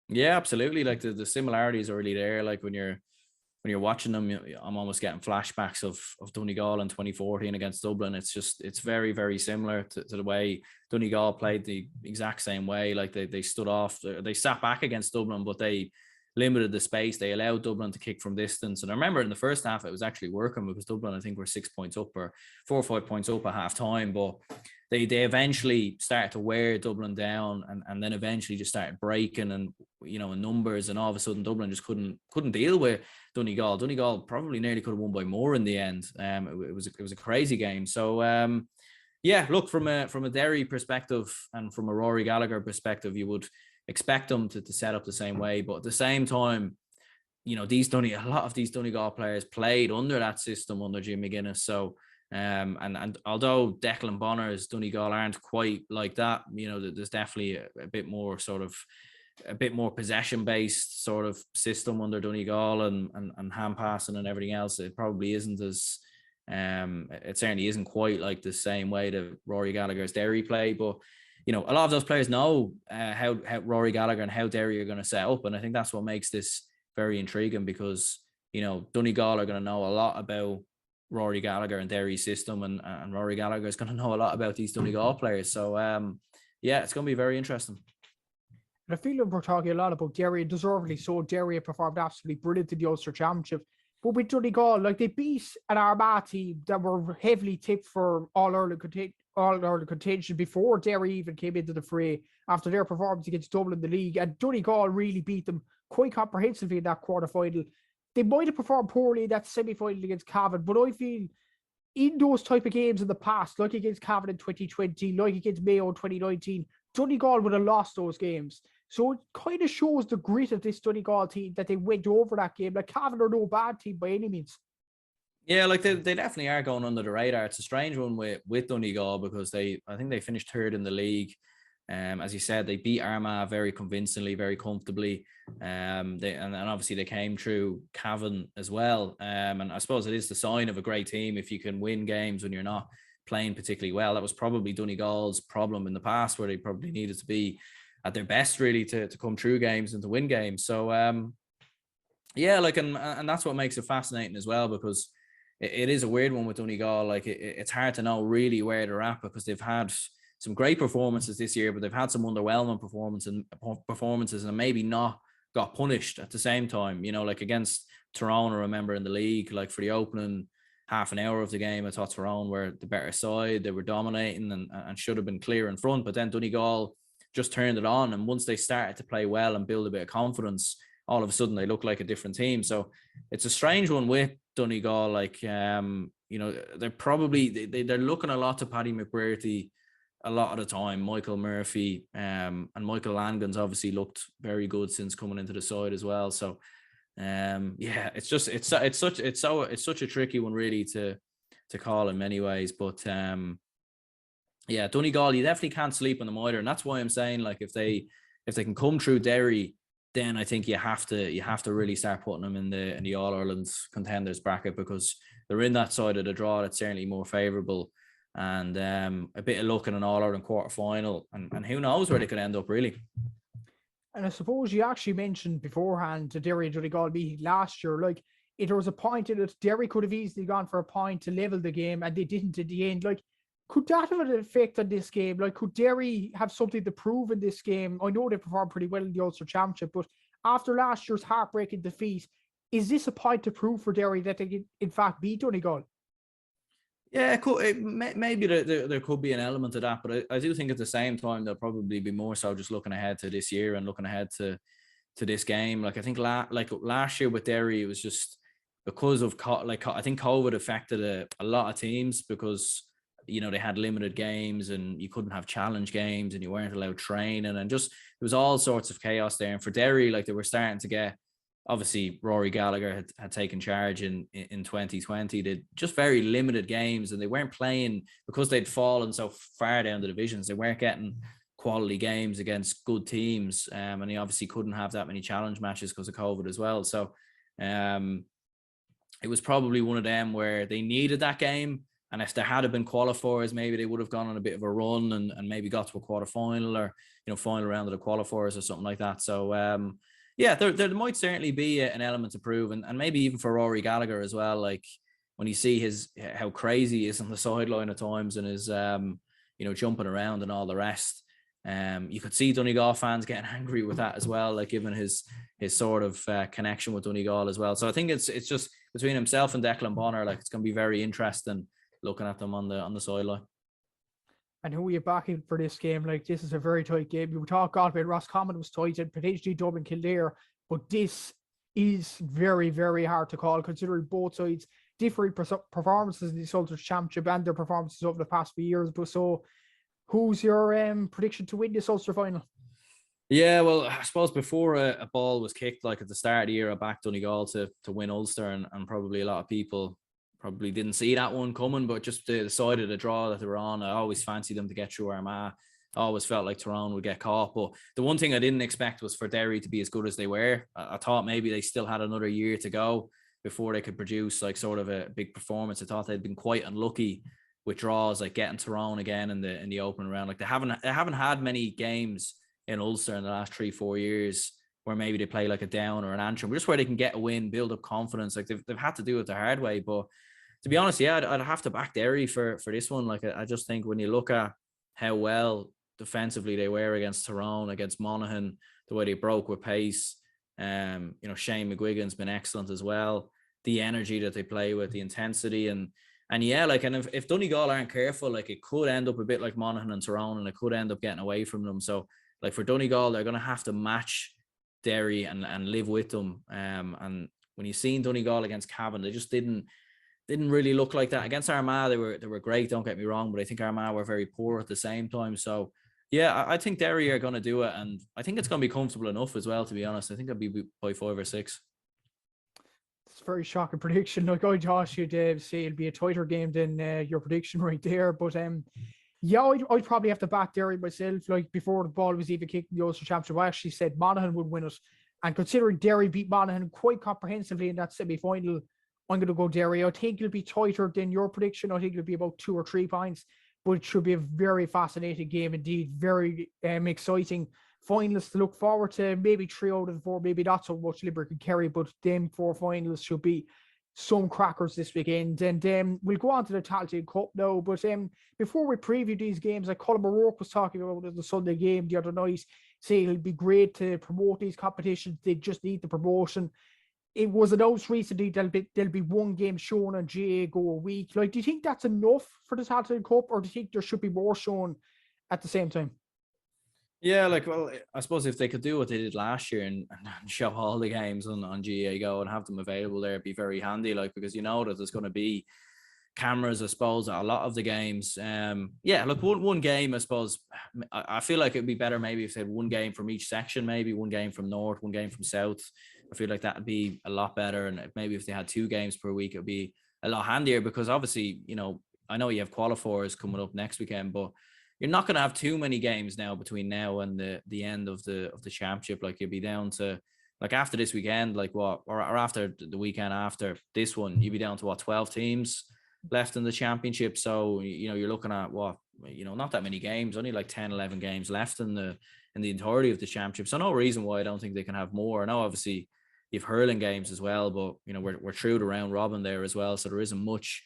Yeah, absolutely. Like the similarities are really there. Like when you're watching them, I'm almost getting flashbacks of Donegal in 2014 against Dublin. It's very, very similar to the way Donegal played the exact same way. Like they stood off, they sat back against Dublin, but they limited the space. They allowed Dublin to kick from distance. And I remember in the first half, it was actually working, because Dublin, I think, were 6 points up or 4 or 5 points up at half time. But they eventually started to wear Dublin down, and then eventually just started breaking, and, you know, in numbers, and all of a sudden Dublin just couldn't deal with Donegal. Donegal probably nearly could have won by more in the end. It was a crazy game. So yeah, look, from a Derry perspective and from a Rory Gallagher perspective, you would expect them to set up the same way, but at the same time, you know, a lot of these Donegal players played under that system under Jim McGuinness. So and although Declan Bonner's Donegal aren't quite like that, you know, there's definitely a bit more possession based sort of system under Donegal, and hand passing and everything else. It probably isn't as it certainly isn't quite like the same way that Rory Gallagher's Derry play, but you know, a lot of those players know how Rory Gallagher and how Derry are going to set up. And I think that's what makes this very intriguing, because, you know, Donegal are going to know a lot about Rory Gallagher and Derry's system, and Rory Gallagher is going to know a lot about these Donegal players. So, yeah, it's going to be very interesting. And I feel like we're talking a lot about Derry, and deservedly so. Derry have performed absolutely brilliant in the Ulster Championship. But with Donegal, like they beat an Armagh team that were heavily tipped for all-Ireland contention before Derry even came into the fray after their performance against Dublin in the league. And Donegal really beat them quite comprehensively in that quarter-final. They might have performed poorly in that semi-final against Cavan, but I feel in those type of games in the past, like against Cavan in 2020, like against Mayo in 2019, Donegal would have lost those games. So it kind of shows the grit of this Donegal team that they went over that game. Like Cavan are no bad team by any means. Yeah, like they definitely are going under the radar. It's a strange one with Donegal because I think they finished third in the league. As you said, they beat Armagh very convincingly, very comfortably. And obviously they came through Cavan as well. And I suppose it is the sign of a great team if you can win games when you're not playing particularly well. That was probably Donegal's problem in the past, where they probably needed to be at their best really to come through games and to win games. So yeah, like and that's what makes it fascinating as well, because it is a weird one with Donegal. Like it's hard to know really where they're at, because they've had some great performances this year, but they've had some underwhelming performances and maybe not got punished at the same time. You know, like against Tyrone, I remember in the league, like for the opening half an hour of the game, I thought Tyrone were the better side. They were dominating and should have been clear in front, but then Donegal just turned it on. And once they started to play well and build a bit of confidence, all of a sudden they look like a different team. So it's a strange one with Donegal. Like, you know, they're probably, they're looking a lot to Paddy McBrearty a lot of the time. Michael Murphy and Michael Langan's obviously looked very good since coming into the side as well. So yeah, it's such a tricky one really to call in many ways. But yeah, Donegal, you definitely can't sleep on them either, and that's why I'm saying, like, if they can come through Derry, then I think you have to really start putting them in the All Ireland contenders bracket, because they're in that side of the draw that's certainly more favourable, and a bit of luck in an All Ireland quarter final, and who knows where they could end up really. And I suppose you actually mentioned beforehand the Derry and Donegal meeting last year. Like, if there was a point in it, Derry could have easily gone for a point to level the game, and they didn't in the end. Like, could that have an effect on this game? Like, could Derry have something to prove in this game? I know they performed pretty well in the Ulster Championship, but after last year's heartbreaking defeat, is this a point to prove for Derry that they can, in fact, beat Donegal? Yeah, maybe there could be an element of that, but I do think at the same time they'll probably be more so just looking ahead to this year and looking ahead to this game. Like, I think last year with Derry, it was just because of I think COVID affected a lot of teams, because you know they had limited games and you couldn't have challenge games and you weren't allowed training, and just there was all sorts of chaos there. And for Derry, like, they were starting to get, obviously Rory Gallagher had taken charge in 2020. They just very limited games, and they weren't playing because they'd fallen so far down the divisions. They weren't getting quality games against good teams, and he obviously couldn't have that many challenge matches because of COVID as well. So it was probably one of them where they needed that game, and if there had been qualifiers, maybe they would have gone on a bit of a run and maybe got to a quarter final, or final round of the qualifiers or something like that. So yeah, there might certainly be an element to prove, and maybe even for Rory Gallagher as well. Like, when you see how crazy he is on the sideline at times and his jumping around and all the rest, you could see Donegal fans getting angry with that as well, like given his sort of connection with Donegal as well. So I think it's just between himself and Declan Bonner, like, it's going to be very interesting looking at them on the sideline. And who are you backing for this game? Like, this is a very tight game. You talk Galway and Roscommon was tight, and potentially Dublin Kildare, but this is very, very hard to call, considering both sides differing performances in this Ulster Championship and their performances over the past few years. But so, who's your prediction to win this Ulster final? Yeah, well, I suppose before a ball was kicked, like at the start of the year, I backed Donegal to win Ulster, and probably a lot of people probably didn't see that one coming, but just the side of the draw that they were on, I always fancied them to get through Armagh. I always felt like Tyrone would get caught, but the one thing I didn't expect was for Derry to be as good as they were. I thought maybe they still had another year to go before they could produce like sort of a big performance. I thought they'd been quite unlucky with draws, like getting Tyrone again in the opening round. Like, they haven't had many games in Ulster in the last 3-4 years where maybe they play like a Down or an Antrim, just where they can get a win, build up confidence. Like, they've had to do it the hard way. But to be honest, yeah, I'd have to back Derry for this one. Like, I just think when you look at how well defensively they were against Tyrone, against Monaghan, the way they broke with pace. Shane McGuigan's been excellent as well. The energy that they play with, the intensity, and if Donegal aren't careful, like it could end up a bit like Monaghan and Tyrone, and it could end up getting away from them. So like for Donegal, they're going to have to match Derry and live with them. And when you've seen Donegal against Cavan, they just didn't really look like that. Against Armagh, they were great, don't get me wrong, but I think Armagh were very poor at the same time. So yeah, I think Derry are going to do it, and I think it's going to be comfortable enough as well, to be honest. I think it'll be by 5 or 6. It's a very shocking prediction. Like I thought you'd say it'll be a tighter game than your prediction right there. But I'd probably have to back Derry myself. Like before the ball was even kicked in the Ulster Championship, I actually said Monaghan would win it. And considering Derry beat Monaghan quite comprehensively in that semi-final, I'm going to go Derry. I think it'll be tighter than your prediction. I think it'll be about 2 or 3 points. But it should be a very fascinating game indeed. Very exciting finalists to look forward to. Maybe 3 out of the 4, maybe not so much Limerick and Kerry, but them 4 finalists should be some crackers this weekend. And we'll go on to the Tailteann Cup now. But before we preview these games, like Colin O'Rourke was talking about in the Sunday game the other night, saying it'll be great to promote these competitions. They just need the promotion. It was announced recently there'll be 1 game shown on GAA Go a week. Like, do you think that's enough for the Tailteann Cup, or do you think there should be more shown at the same time? Yeah, well, I suppose if they could do what they did last year and show all the games on GAA Go and have them available there, it'd be very handy, because that there's going to be cameras, I suppose, at a lot of the games. One game, I suppose, I feel like it'd be better maybe if they had 1 game from each section, maybe 1 game from North, 1 game from South. I feel like that would be a lot better. And maybe if they had 2 games per week, it would be a lot handier, because obviously, I know you have qualifiers coming up next weekend, but you're not going to have too many games now between now and the end of the championship. Like, you'll be down to, like, after this weekend, or after the weekend after this one, you'll be down to 12 teams left in the championship. So, you're looking at not that many games, only like 10, 11 games left in the entirety of the championship. So no reason why I don't think they can have more. I know obviously you've hurling games as well, but we're through the round robin there as well, so there isn't much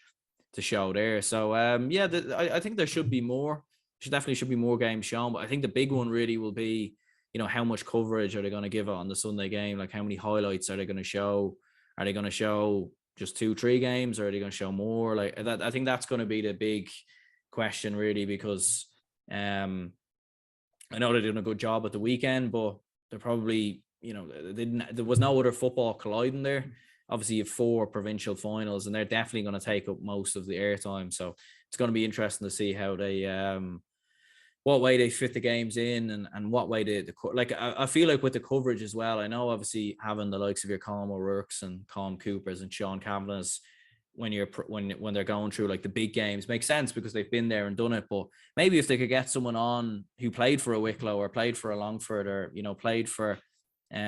to show there. So I think there should be more. Should be more games shown, but I think the big one really will be, how much coverage are they going to give it on the Sunday game? Like, how many highlights are they going to show? Are they going to show just 2-3 games, or are they going to show more? Like that, I think that's going to be the big question really, because I know they're doing a good job at the weekend, but they're probably, there was no other football colliding there. Obviously, you have 4 provincial finals, and they're definitely going to take up most of the airtime. So it's going to be interesting to see how they, what way they fit the games in, and what way I feel like with the coverage as well. I know obviously having the likes of your Colm O'Rourke's and Colm Cooper's and Sean Kavanagh's when they're going through like the big games makes sense, because they've been there and done it. But maybe if they could get someone on who played for a Wicklow or played for a Longford or played for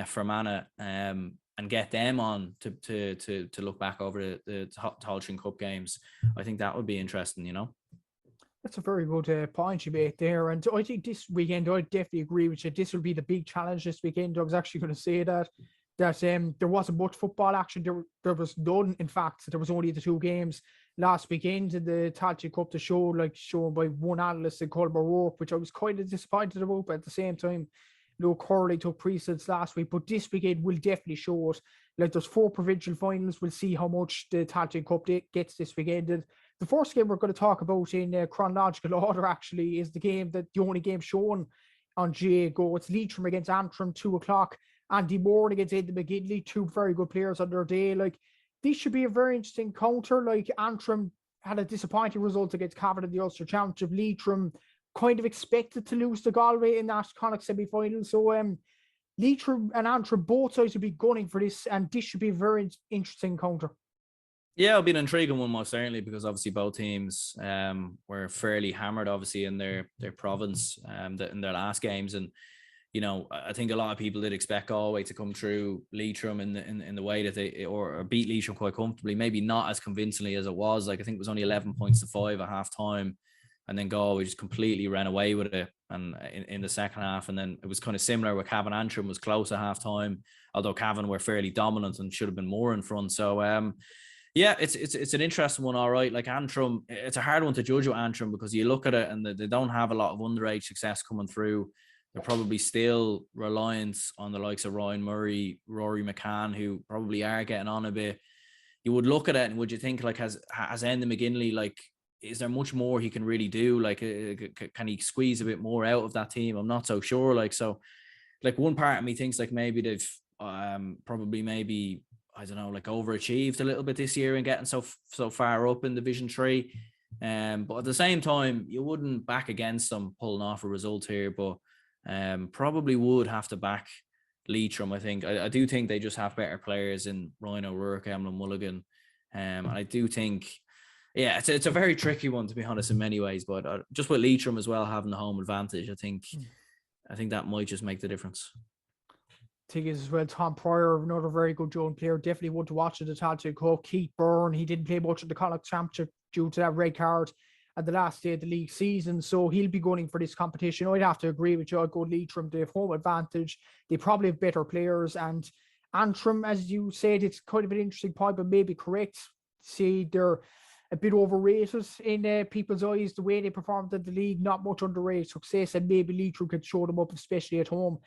Fermanagh, and get them on to look back over the Tailteann Cup games, I think that would be interesting. That's a very good point you made there. And I think this weekend, I definitely agree with you. This will be the big challenge this weekend. I was actually going to say that there wasn't much football action. There was none. In fact, there was only the 2 games last weekend in the Tailteann Cup to shown by one analyst in Colm O'Rourke, which I was kind of disappointed about. But at the same time, Curly took precedence last week. But this weekend will definitely show it. Like, there's 4 provincial finals. We'll see how much the Tailteann Cup gets this weekend. And the first game we're going to talk about in chronological order actually is the only game shown on GAA Go. It's Leitrim against Antrim, 2:00. Andy Moore against Aidan McGinley, 2 very good players on their day. Like, this should be a very interesting counter. Like, Antrim had a disappointing result against Cavan in the Ulster Championship. Leitrim kind of expected to lose to Galway in that Connacht semi-final. So Leitrim and Antrim, both sides will be gunning for this, and this should be a very interesting counter. Yeah, it'll be an intriguing one, most certainly, because obviously both teams were fairly hammered, obviously, in their province in their last games. And, I think a lot of people did expect Galway to come through Leitrim in the way that they or beat Leitrim quite comfortably, maybe not as convincingly as it was. Like, I think it was only 11 points to 5 at half time. And then Galway just completely ran away with it and in the second half. And then it was kind of similar with Cavan. Antrim was close at half time, although Cavan were fairly dominant and should have been more in front. So, yeah, it's an interesting one, all right. Like, Antrim, it's a hard one to judge with Antrim, because you look at it and they don't have a lot of underage success coming through. they're probably still reliant on the likes of Ryan Murray, Rory McCann, who probably are getting on a bit. You would look at it and would you think, like, has Enda McGinley, like, is there much more he can really do? Like, can he squeeze a bit more out of that team? I'm not so sure. Like, so, like, one part of me thinks like maybe they've probably maybe, I don't know, like overachieved a little bit this year and getting so far up in Division 3. But at the same time, you wouldn't back against them pulling off a result here, but probably would have to back Leitrim. I think I do think they just have better players in Ryan O'Rourke, Emlyn Mulligan, and I do think, yeah, it's a very tricky one, to be honest, in many ways. But just with Leitrim as well having the home advantage, I think that might just make the difference. Thing is as well, Tom Pryor, another very good young player, definitely one to watch in the Tailteann Cup. Keith Byrne, he didn't play much in the Connacht Championship due to that red card at the last day of the league season, so he'll be going for this competition. I'd have to agree with you. I'd go Leitrim. They have home advantage. They probably have better players, and Antrim, as you said, it's kind of an interesting point, but maybe correct. See, they're a bit overrated in people's eyes, the way they performed in the league, not much underrated success, and maybe Leitrim could show them up, especially at home.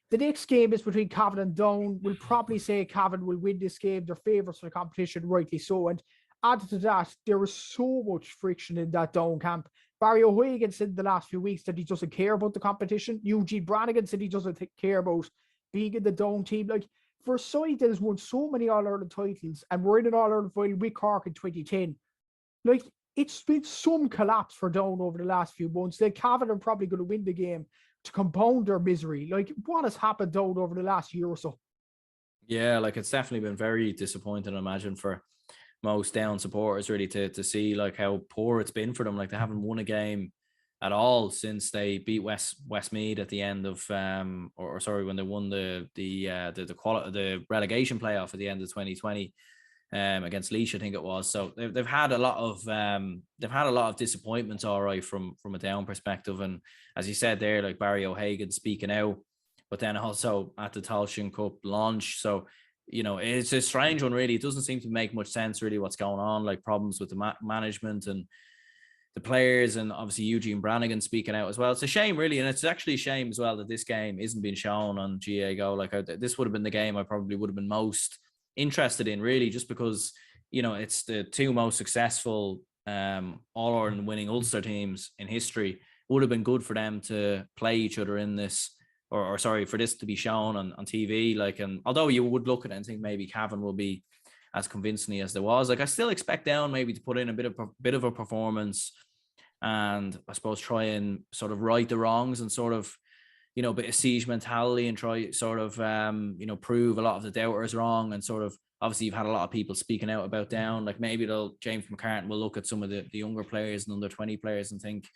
The next game is between Cavan and Down. We'll probably say Cavan will win this game. They're favourites for the competition, rightly so. And added to that, there was so much friction in that Down camp. Barry O'Hagan said in the last few weeks that he doesn't care about the competition. Eugene Brannigan said he doesn't care about being in the Down team. Like, for a side that has won so many All-Ireland titles, and we're in an All-Ireland final with Cork in 2010, like, it's been some collapse for Down over the last few months. Then Cavan are probably going to win the game to compound their misery. Like, what has happened Down over the last year or so? Yeah, like, it's definitely been very disappointing, I imagine, for most Down supporters, really, to see like how poor it's been for them. Like, they haven't won a game at all since they beat Westmeath at the end of or sorry, when they won the relegation playoff at the end of 2020 against Laois, I think it was. So they've had a lot of disappointments, all right, from a Down perspective. And as you said there, like Barry O'Hagan speaking out, but then also at the Tailteann Cup launch. So, you know, it's a strange one, really. It doesn't seem to make much sense, really, what's going on, like problems with the management and the players, and obviously Eugene Brannigan speaking out as well. It's a shame, really. And it's actually a shame as well that this game isn't being shown on GAA Go. Like, this would have been the game I probably would have been most interested in, really, just because, you know, it's the two most successful All-Ireland winning Ulster teams in history. Would have been good for them to play each other in this, or sorry, for this to be shown on TV. Like, and although you would look at it and think maybe Cavan will be as convincingly as there was, like, I still expect Down maybe to put in a bit of a performance, and I suppose try and sort of right the wrongs, and sort of, you know, a bit of siege mentality, and try sort of you know, prove a lot of the doubters wrong. And sort of, obviously you've had a lot of people speaking out about Down, like maybe James McCartan will look at some of the younger players and under 20 players and think,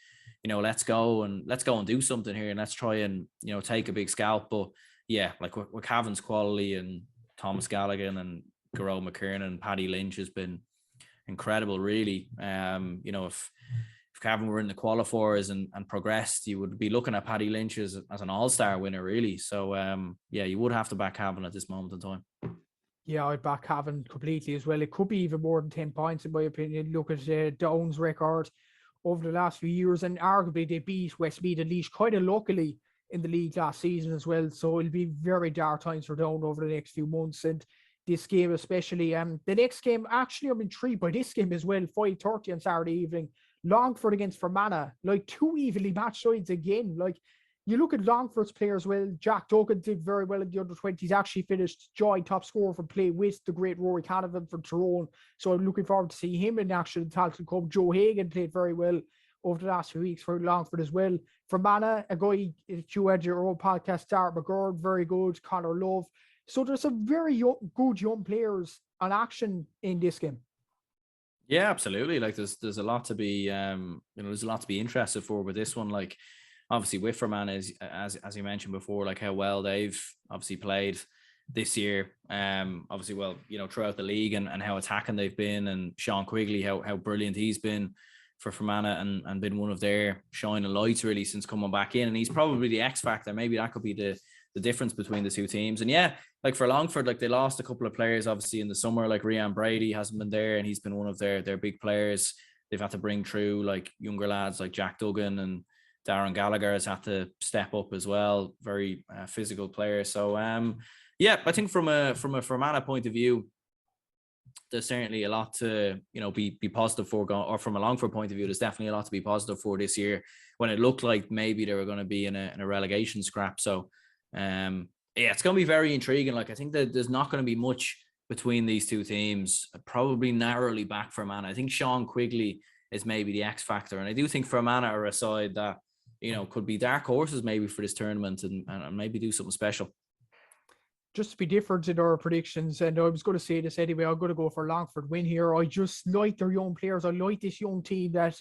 you know, let's go and do something here, and let's try and, you know, take a big scalp. But yeah, like with Cavan's quality and Thomas Gallagher and Garrod McKiernan and Paddy Lynch has been incredible, really. You know, if Cavan were in the qualifiers and progressed, you would be looking at Paddy Lynch as an all-star winner, really. So yeah, you would have to back Cavan at this moment in time. Yeah, I'd back Cavan completely as well. It could be even more than 10 points, in my opinion. Look at Down's record over the last few years, and arguably they beat Westmeath and Laois quite luckily in the league last season as well. So it'll be very dark times for Down over the next few months, and this game especially. The next game, actually, I'm intrigued by this game as well. 5:30 on Saturday evening, Longford against Fermanagh. Like, two evenly matched sides again. Like, you look at Longford's players, well, Jack Duggan did very well in the under-20s, actually finished joint top scorer for play with the great Rory Canavan for Tyrone. So I'm looking forward to see him in action in Tailteann Cup. Joe Hagan played very well over the last few weeks for Longford as well. Fermanagh, a guy that you had your own podcast, Darragh McGurn, very good. Conor Love. So there's some very good young players on action in this game. Yeah, absolutely. Like, there's a lot to be you know, there's a lot to be interested for with this one. Like, obviously with Fermanagh, as you mentioned before, like how well they've obviously played this year. Obviously, well, you know, throughout the league, and how attacking they've been, and Sean Quigley, how brilliant he's been for Fermanagh, and been one of their shining lights, really, since coming back in. And he's probably the X factor. Maybe that could be the difference between the two teams. And yeah, like for Longford, like they lost a couple of players obviously in the summer. Like Rian Brady hasn't been there, and he's been one of their big players. They've had to bring through like younger lads like Jack Duggan and Darren Gallagher has had to step up as well. Very physical player. So yeah, I think from a Fermanagh point of view, there's certainly a lot to be positive for, or from a Longford point of view, there's definitely a lot to be positive for this year, when it looked like maybe they were going to be in a relegation scrap. So yeah, it's going to be very intriguing. Like, I think that there's not going to be much between these two teams, probably narrowly back for Fermanagh. I think Sean Quigley is maybe the X factor, and I do think Fermanagh are a side that could be dark horses maybe for this tournament, and maybe do something special. Just to be different in our predictions, and I was going to say this anyway, I'm going to go for Longford win here. I just like their young players. I like this young team that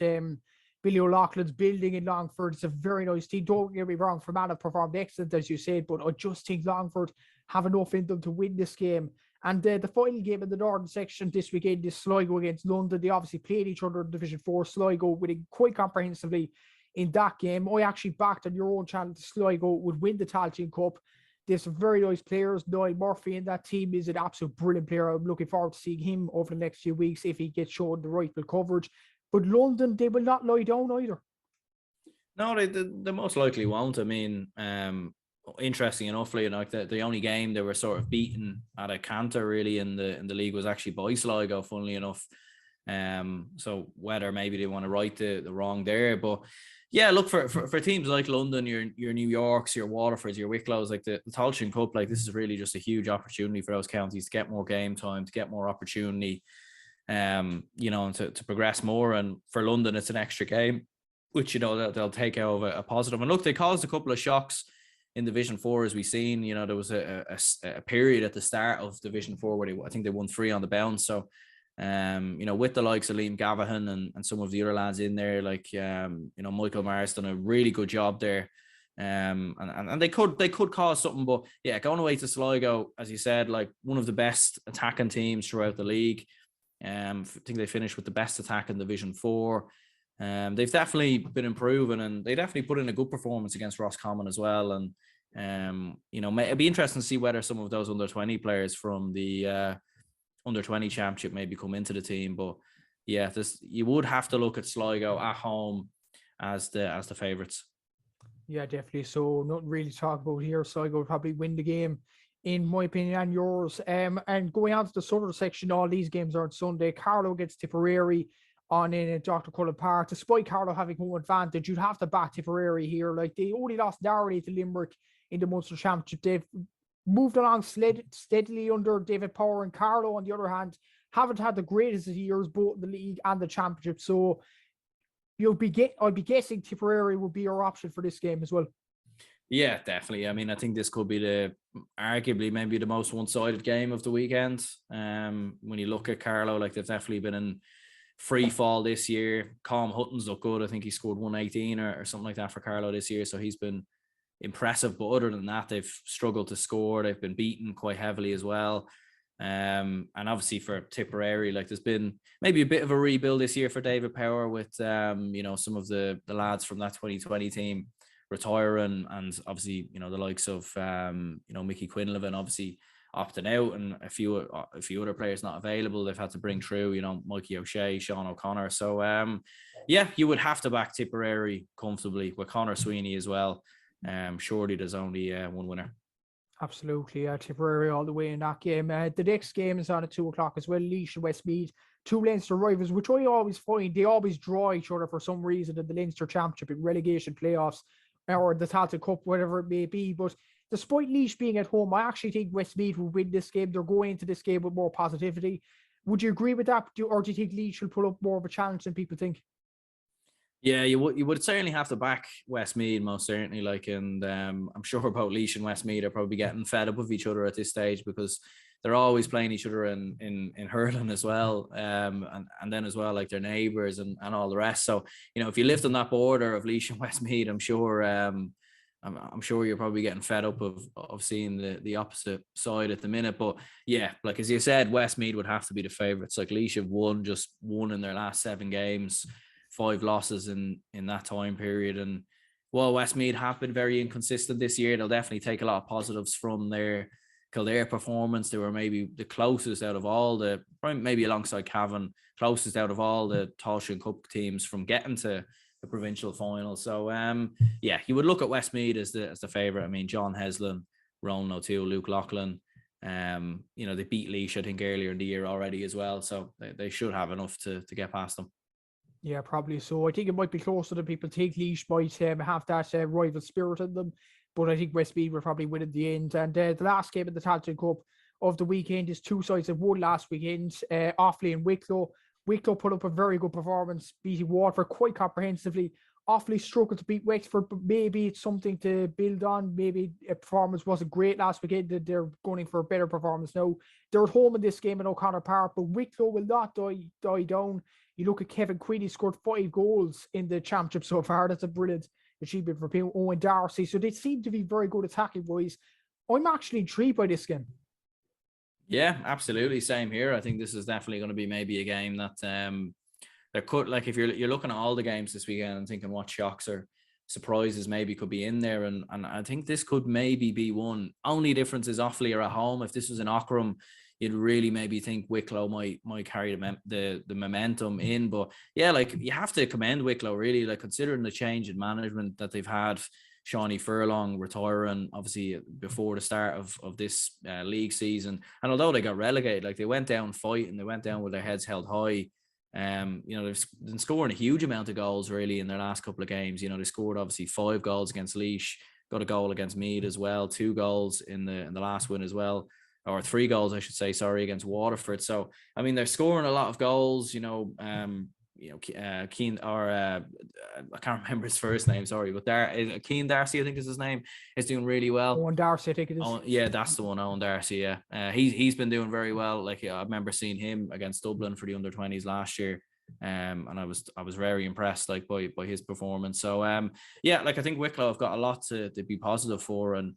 Billy O'Loughlin's building in Longford. It's a very nice team. Don't get me wrong, Fermanagh performed excellent, as you said, but I just think Longford have enough in them to win this game. And the final game in the northern section this weekend is Sligo against London. They obviously played each other in Division 4. Sligo winning quite comprehensively in that game. I actually backed on your own channel that Sligo would win the Tailteann Cup. There's some very nice players. Niall Murphy in that team is an absolute brilliant player. I'm looking forward to seeing him over the next few weeks if he gets shown the rightful coverage. But London, they will not lie down either. No, they most likely won't. I mean, interesting enoughly, like the only game they were sort of beaten at a canter really in the league was actually by Sligo, funnily enough. So whether maybe they want to right the wrong there, but yeah, look, for teams like London, your New Yorks, your Waterfords, your Wicklow's, like the Tailteann Cup, like this is really just a huge opportunity for those counties to get more game time, to get more opportunity, and to progress more. And for London, it's an extra game, which they'll take out of a positive. And look, they caused a couple of shocks in Division 4, as we've seen. There was a period at the start of Division 4 where I think they won 3 on the bounce. So with the likes of Liam Gavahan and some of the other lads in there, like Michael Maher's done a really good job there, and they could cause something. But yeah, going away to Sligo, as you said, like one of the best attacking teams throughout the league. I think they finished with the best attack in Division 4. They've definitely been improving, and they definitely put in a good performance against Roscommon as well. And it'd be interesting to see whether some of those under 20 players from the under 20 championship maybe come into the team. But yeah, you would have to look at Sligo at home as the favourites. Yeah, definitely. So nothing really to talk about here. Sligo will probably win the game, in my opinion, and yours. And going on to the southern section, all these games are on Sunday. Carlow against Tipperary in Dr. Cullen Park. Despite Carlow having home advantage, you'd have to back Tipperary here. Like, they only lost narrowly to Limerick in the Munster Championship. They've moved along steadily under David Power, and Carlow, on the other hand, haven't had the greatest of years, both in the league and the championship. So I'd be guessing Tipperary would be your option for this game as well. Yeah, definitely. I mean, I think this could be arguably maybe the most one-sided game of the weekend. When you look at Carlow, like, they've definitely been in free fall this year. Colm Hutton's looked good. I think he scored 118 or something like that for Carlow this year. So he's been impressive, but other than that, they've struggled to score. They've been beaten quite heavily as well. And obviously for Tipperary, like, there's been maybe a bit of a rebuild this year for David Power with some of the lads from that 2020 team retiring, and obviously the likes of Mickey Quinlivan obviously opting out, and a few other players not available. They've had to bring through Mikey O'Shea, Sean O'Connor. So yeah, you would have to back Tipperary comfortably with Conor Sweeney as well. Surely there's only one winner. Absolutely, Tipperary all the way in that game. The next game is on at 2:00 as well. Laois and Westmeath, two Leinster rivals, which I always find they always draw each other for some reason in the Leinster Championship, in relegation playoffs, or the Tailteann Cup, whatever it may be. But despite Laois being at home, I actually think Westmeath will win this game. They're going into this game with more positivity. Would you agree with that, or do you think Laois will put up more of a challenge than people think? Yeah, you would certainly have to back Westmeath, most certainly. Like, and I'm sure about Laois and Westmeath are probably getting fed up with each other at this stage, because they're always playing each other in hurling as well, and then as well, like, their neighbours and all the rest. So if you lived on that border of Laois and Westmeath, I'm sure you're probably getting fed up of seeing the opposite side at the minute. But yeah, like, as you said, Westmeath would have to be the favourites. Like, Laois have won in their last 7 games. 5 losses in that time period, and while Westmeath have been very inconsistent this year, they'll definitely take a lot of positives from their Kildare performance. They were maybe the closest out of all maybe alongside Cavan, closest out of all the Tailteann Cup teams from getting to the provincial final. So yeah, you would look at Westmeath as the favourite. I mean, John Heslin, Ronan O'Toole, Luke Loughlin. You know, they beat Laois, I think, earlier in the year already as well. So they should have enough to get past them. Yeah, probably so. I think it might be closer than people think. Laois might have that rival spirit in them, but I think Westmeath will probably win in the end. And the last game of the Tailteann Cup of the weekend is two sides that won last weekend, Offaly and Wicklow. Wicklow put up a very good performance, beating Waterford quite comprehensively. Offaly struggled to beat Wexford, but maybe it's something to build on. Maybe a performance wasn't great last weekend. They're going for a better performance now. They're at home in this game in O'Connor Park, but Wicklow will not die down. You look at Kevin Quinn, he scored 5 goals in the championship so far. That's a brilliant achievement for him. Owen Darcy. So they seem to be very good attacking boys. I'm actually intrigued by this game. Yeah, absolutely. Same here. I think this is definitely going to be maybe a game that there could, like, if you're looking at all the games this weekend and thinking what shocks or surprises maybe could be in there, and I think this could maybe be one. Only difference is Offaly are at home. If this was in Ockram, you'd really maybe think Wicklow might carry the momentum in. But yeah, like, you have to commend Wicklow really, like, considering the change in management that they've had. Shawnee Furlong retiring obviously before the start of this league season, and although they got relegated, like, they went down fighting, they went down with their heads held high. You know, they've been scoring a huge amount of goals really in their last couple of games. You know, they scored obviously 5 goals against Laois, got a goal against Meath as well, 2 goals in the last win as well, or 3 goals I should say, sorry, against Waterford. So I mean, they're scoring a lot of goals. Keen, or I can't remember his first name, sorry, but Keen Darcy, I think is his name, is doing really well. Owen Darcy, I think it is. Yeah, that's the one, Owen Darcy. Yeah, he's been doing very well. Like, I remember seeing him against Dublin for the under-20s last year, and I was very impressed, like, by his performance. So yeah, like, I think Wicklow have got a lot to be positive for, and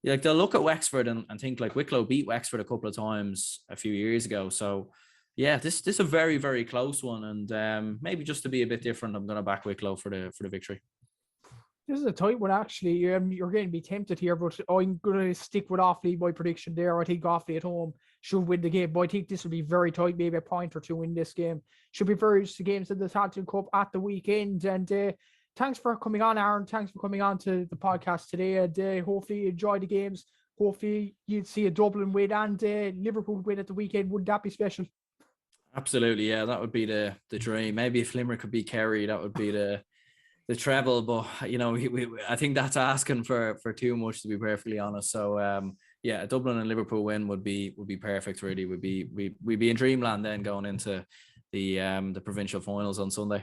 like, they'll look at Wexford and think, like, Wicklow beat Wexford a couple of times a few years ago. So yeah, this is a very, very close one, and maybe just to be a bit different, I'm going to back Wicklow for the victory. This is a tight one, actually. You're going to be tempted here, but I'm going to stick with Offaly. My prediction there, I think Offaly at home should win the game, but I think this will be very tight, maybe a point or two in this game. Should be very interesting games in the Tailteann Cup at the weekend. And thanks for coming on, Aaron. Thanks for coming on to the podcast today. And hopefully you enjoy the games. Hopefully you'd see a Dublin win and Liverpool win at the weekend. Wouldn't that be special? Absolutely, yeah, that would be the dream. Maybe if Limerick could beat Kerry, that would be the treble. But you know, I think that's asking for too much, to be perfectly honest. So yeah, a Dublin and Liverpool win would be perfect. Really, we'd be in dreamland then going into the provincial finals on Sunday.